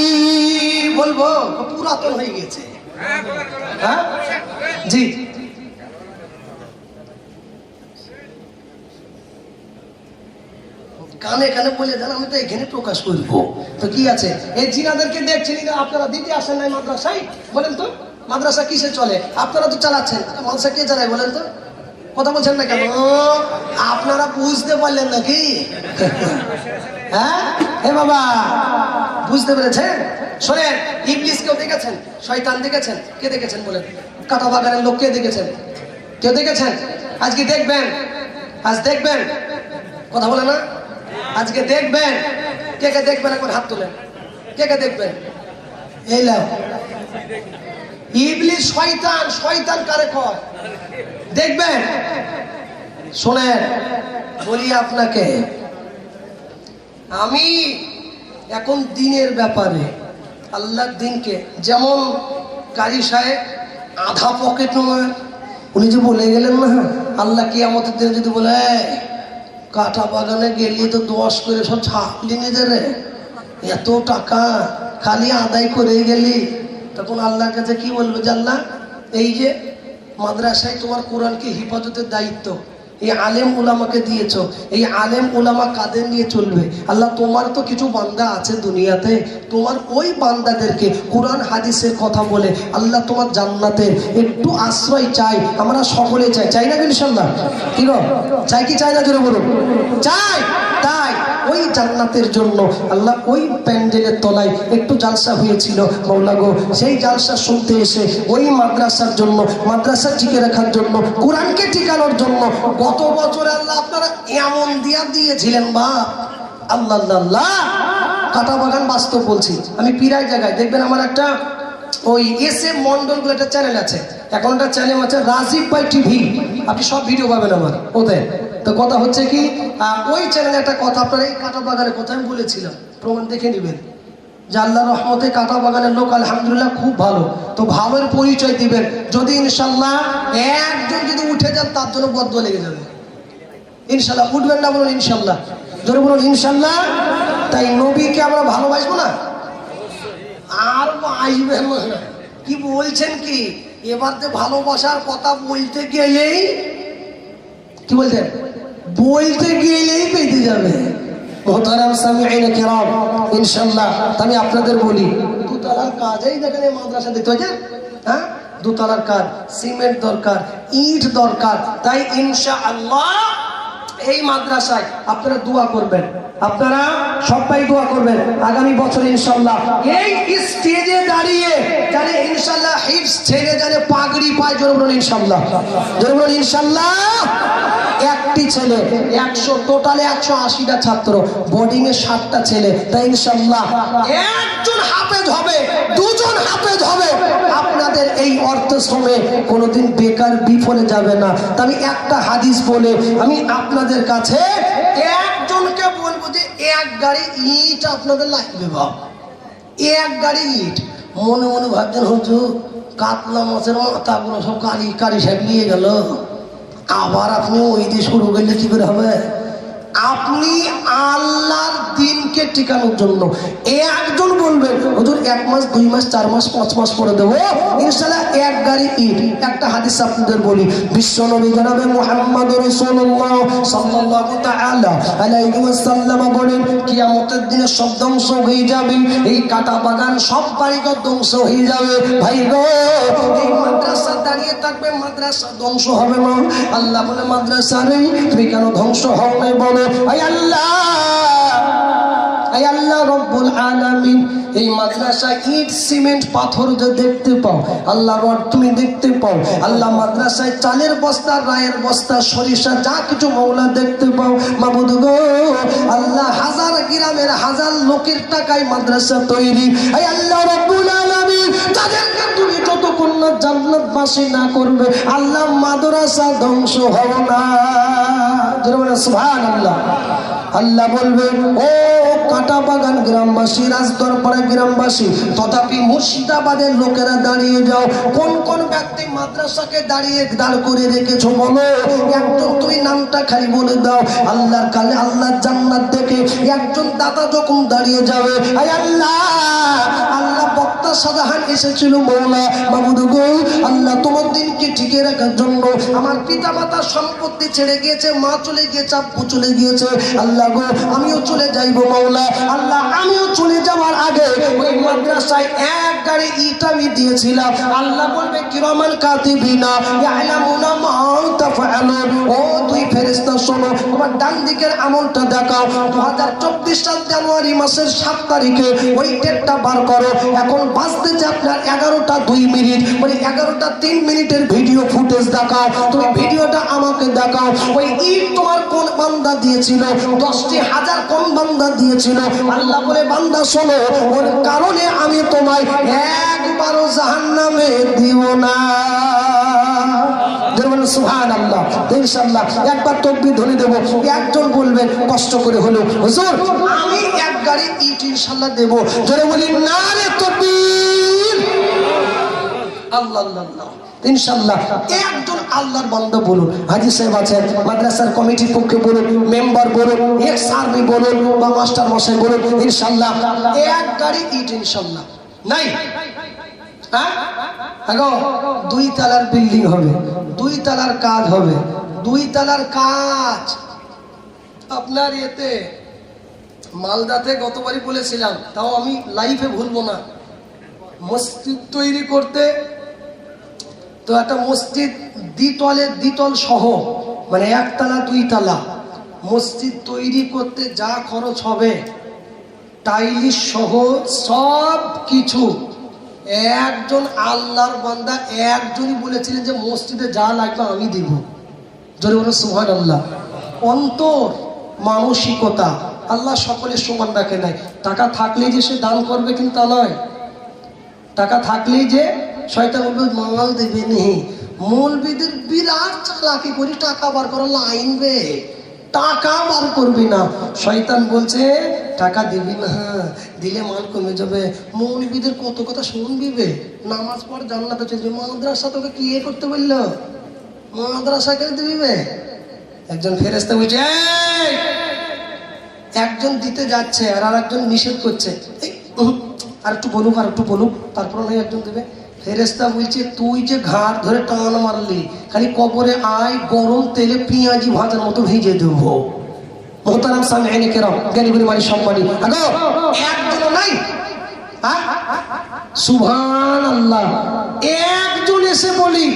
S1: বলবো পুরাতন হয়ে গেছে। হ্যাঁ জি, কানে কানে বলে দেন, আমি তো এখানে প্রকাশ করবো। তো কি আছে, এই জিনাদেরকে দেখছেন, আপনারা দিতে আসেন নাই মাদ্রাসায়? বলেন তো মাদ্রাসা কিসে চলে? আপনারা তো চালাচ্ছেন, মাদ্রাসা কে চালায় বলেন তো? কথা বলছেন না কেন? আপনারা বুঝতে পারলেন নাকি? হ্যাঁ হে বাবা, বুঝতে পেরেছেন? শোনেন, ইবলিস কেউ দেখেছেন? শয়তান দেখেছেন? কে দেখেছেন বলেন? কাটা বাগানের লোক কে দেখেছেন? কেউ দেখেছেন? আজকে দেখবেন, আজ দেখবেন, কথা বলে না, আজকে দেখবেন। কে কে দেখবেন একবার হাত তোলেন, কে কে দেখবেন? এই লাও ইবলিস শয়তান, শয়তান কারে কয় দেখবেন। শোনেন বলি আপনাকে, আমি এখন দিনের ব্যাপারে, আল্লাহর দিনকে, যেমন কারি সাহেব আধা পকেট নয়, উনি যে বলে গেলেন না, আল্লাহ কিয়ামতের দিনে যদি বলে কাঁটা বাগানে গেলি তো 10 করে সব ছাপলি নিজের, এত টাকা খালি আদায় করে গেলি, তখন আল্লাহর কাছে কি বলবে? যে আল্লাহ, এই যে মাদ্রাসায় তোমার কোরআনকে হিফাজতের দায়িত্ব এই আলেম উলামাকে দিয়েছো, এই আলেম উলামা কাদের নিয়ে চলবে? আল্লাহ, তোমার তো কিছু বান্দা আছে দুনিয়াতে, তোমার ওই বান্দাদেরকে কোরআন হাদিসের কথা বলে আল্লাহ তোমার জান্নাতের একটু আশ্রয় চাই, আমরা সকলে চাই, চাই না ইনশাআল্লাহ? কি গো, চাই কি চাই না? জোরে বলুন, চাই। তাই ওই জান্নাতের জন্য আল্লাহ ওই প্যান্ডেলের তলায় একটু জালসা হয়েছিল মাওলা গো, সেই জালসা শুনতে এসে ওই মাদ্রাসার জন্য, মাদ্রাসা টিকে রাখার জন্য, কোরআনকে টিকানোর জন্য গত বছর আল্লাহ আপনারা এমন দিয়া দিয়েছিলেন বা আল্লাহ আল্লাহ। কাঁটা বাগান বাস্তব বলছি, আমি প্রায় জায়গায় দেখবেন আমার একটা ওই SM মন্ডল বলে একটা চ্যানেল আছে, এখন একটা চ্যানেল আছে রাজীব ভাই টিভি, আপনি সব ভিডিও পাবেন আমার ওদের। তো কথা হচ্ছে কি, ওই চ্যানেলে একটা কথা আপনার এই কাঁটা বাগানের কথা আমি বলেছিলাম, প্রমাণ দেখে নেবেন যে আল্লাহর রহমতে কাঁটা বাগানের লোক আলহামদুলিল্লাহ খুব ভালো। তো ভালোর পরিচয় দিবেন, যদি ইনশাল্লাহ একজন যদি উঠে যান তার জন্য বদদোয়া লেগে যাবে। ইনশাল্লাহ উঠবেন না? বলুন ইনশাল্লাহ, জোরে বলুন ইনশাল্লাহ। তাই নবীকে আমরা ভালোবাসবো না? আর আসবেন না, কি বলছেন কি? এবার যে ভালোবাসার কথা বলতে গেলেই, কি বলছেন, বলতে গেলেই পেতে যাবে। মোহতারাম সামিঈনা কিরাম, ইনশাআল্লাহ আমি আপনাদের বলি, দুতলার কাজেই দেখেন এই মাদ্রাসা দেখতে পাচ্ছেন, হ্যাঁ, দুতলার কাজ, সিমেন্ট দরকার, ইট দরকার। তাই ইনশাআল্লাহ এই মাদ্রাসায় আপনারা দোয়া করবেন, আপনারা সবাই দোয়া করবেন আগামী বছর ইনশাআল্লাহ এই স্টেজে দাঁড়িয়ে জানে ইনশাআল্লাহ হিফজ ছেড়ে জানে পাগড়ি পায়। জোরে বলুন ইনশাআল্লাহ, জোরে বলুন ইনশাআল্লাহ। একটি ছেলে 100, টোটালে 180টা ছাত্র, বোর্ডিং এ 60টা ছেলে, তাই ইনশাআল্লাহ একজন হাফেজ হবে, দুজন হাফেজ হবে। আপনাদের এই অর্থ শ্রমে কোনোদিন বেকার বিফলে যাবে না। তাই একটা হাদিস বলে আমি আপনাদের কাছে একজনকে বলবো যে এক গাড়ি ইট আপনাদের লাগবে বাবা, এক গাড়ি ইট। মনে মনে ভাবছেন হুজুর কাতলা মাছের মাথাগুলো সব কালি কারি সাহেব নিয়ে গেল, আবার আপনি ওই দিয়ে শুরু করলে কি করে হবে? আপনি আল্লাহর দিনকে টিকানোর জন্য একজন বলবেন হুজুর 1 মাস 2 মাস 4 মাস 5 মাস পরে দেবো ইনশাআল্লাহ এক গাড়ি ইট। একটা হাদিস আপনাদের বলি, বিশ্ব নবী জনাবে মুহাম্মদ রাসূলুল্লাহ সাল্লাল্লাহু তাআলা আলাইহি ওয়াসাল্লাম বলেন, কিয়ামতের দিনে সব ধ্বংস হয়ে যাবে, এই কাঁটা বাগান সব বাড়িঘর ধ্বংস হয়ে যাবে। ভাই গো, এই মাদ্রাসা দাঁড়িয়ে থাকবে, মাদ্রাসা ধ্বংস হবে না। আল্লাহ বলে, মাদ্রাসা রে তুমি কেন ধ্বংস হও নাই? বলে আয় আল্লাহ, আয় আল্লাহ রব্বুল আলামিন, এই মাদ্রাসা ইট সিমেন্ট পাথর যে দেখতে পাও, আল্লাহ রড তুমি দেখতে পাও, আল্লাহ মাদ্রাসায় চালের বস্তা, রায়ের বস্তা, সরিষা যা কিছু মওলা দেখতে পাও। মাবুদ গো, আল্লাহ হাজার গ্রামের হাজার লোকের টাকায় মাদ্রাসা তৈরি। আয় আল্লাহ রব্বুল আলামিন, তাদেরকে তুমি যতক্ষণ না জান্নাতবাসী না করবে আল্লাহ মাদ্রাসা ধ্বংস হবে না। সুবহানাল্লাহ। আল্লাহ বলবে, ও কাঁটা বাগান গ্রামবাসী, রাজদরবারে গ্রামবাসী, তথাপি মুর্শিদাবাদের লোকেরা দাঁড়িয়ে যাও। কোন কোন ব্যক্তি মাদ্রাসাকে দাঁড় করে রেখেছো বলো, একজন তুমি নামটা খালি বলে দাও। আল্লাহর কালে আল্লাহর জান্নাত দেখে একজন দাতা যখন দাঁড়িয়ে যাবে, আয় আল্লাহ, আল্লাহ বক্তা সাজাহান এসেছিল, মওলা মাবুদ গো, আল্লাহ তোমার দিনকে টিকে রাখার জন্য আমার পিতা মাতার সম্পত্তি ছেড়ে গিয়েছে, মা চলে গিয়েছে, আব্বু চলে গিয়েছে, আল্লাহ গো আমিও চলে যাইবো মওলা, আল্লাহ আমিও চলে যাওয়ার আগে ওই মাদ্রাসায় এক গাড়ি ইট আমি দিয়েছিলাম। আল্লাহ বলবে, কিরামান কাতিবিনা ইয়ালামুনা মা তাফআলুন। ও তুই ফেরেশতা শোনো, তোমার ডান দিকের আমলটা দেখাও। 2024 সাল জানুয়ারি মাসের 7 তারিখে ওই ডেটটা বার করো। এখন বাজতেছে আপনার 11টা 2 মিনিট, মানে 11টা 3 মিনিটের ভিডিও ফুটেজ দেখাও। তুমি ভিডিওটা আমাকে দেখাও। ওই ইট তোমার কোন বান্দা দিয়েছিল? 10টি হাজার কোন বান্দা দিয়েছিল? আল্লাহ বলে, বান্দা শোনো, ওর কারণে আমি তোমায় একবারও জাহান্নামে দিব না। সুবহানাল্লাহ। ইনশাআল্লাহ একবার তাকবীর ধ্বনি দেব, একজন বলবেন কষ্ট করে হলো হুজুর আমি এক গাড়ি ইট ইনশাআল্লাহ দেব। জোরে বলি নারে তাকবীর। আল্লাহ আল্লাহ। ইনশাআল্লাহ একজন আল্লাহর বান্দা বলুন, হাজী সাহেব আছেন, মাদ্রাসার কমিটির পক্ষে বলুন, মেম্বার বলুন, এক্স আর্মি বলুন বা মাস্টার মশাই বলুন, ইনশাআল্লাহ এক গাড়ি ইট ইনশাআল্লাহ নাই। হ্যাঁ আগো 2 তলার বিল্ডিং হবে, 2 তলার কাজ হবে, 2 তলার কাজ। আপনার এতে মালদাতে গতবারই বলেছিলাম, তাও আমি লাইফে ভুলবো না, মসজিদ তৈরি করতে তো একটা মসজিদ দ্বিতল সহ মানে 1 তলা 2 তলা মসজিদ তৈরি করতে যা খরচ হবে টাইলিশ সহ সব কিছু একজন আল্লাহর বান্দা একজনই বলেছিলেন যে মসজিদে যা লাগবে আমি দিব। জোরে বলো সুবহানাল্লাহ। অন্তর মানসিকতা আল্লাহ সকলের সমান রাখে নাই। টাকা থাকলেই যে সে দান করবে কিন্তু তা নয়। টাকা থাকলেই যে শয়তান বলবে মাল দেবে নেই। মৌলবীদের বিরাট চালাকি করি, টাকা বার করা লাইন বে, টাকা বার করবি না। শয়তান বলছে টাকা দিবি না, দিলে মাল কমে যাবে। মৌলবীদের কত কথা শুনবি বে, নামাজ পড় জান্নাতে চলবে। মাদ্রাসা তোকে কি করতে বললো? মাদ্রাসা কেন দিবি বে? একজন ফেরেশতা বলছে একজন দিতে যাচ্ছে আর আরেকজন নিষেধ করছে, আর একটু বলুক তারপর নয় একজন দেবে। ফেরেশতা বলছে তুই যে ঘাট ধরে টান মারলি, খালি কবরে আয়, গরম তেলে পেঁয়াজি ভাজার মতো ভেজে দেবো। মোহতারাম সামিঈনে কেরাম, জ্ঞানী গুণী সম্মানী, একজন নাই। সুবহানাল্লাহ। একজন এসে বলি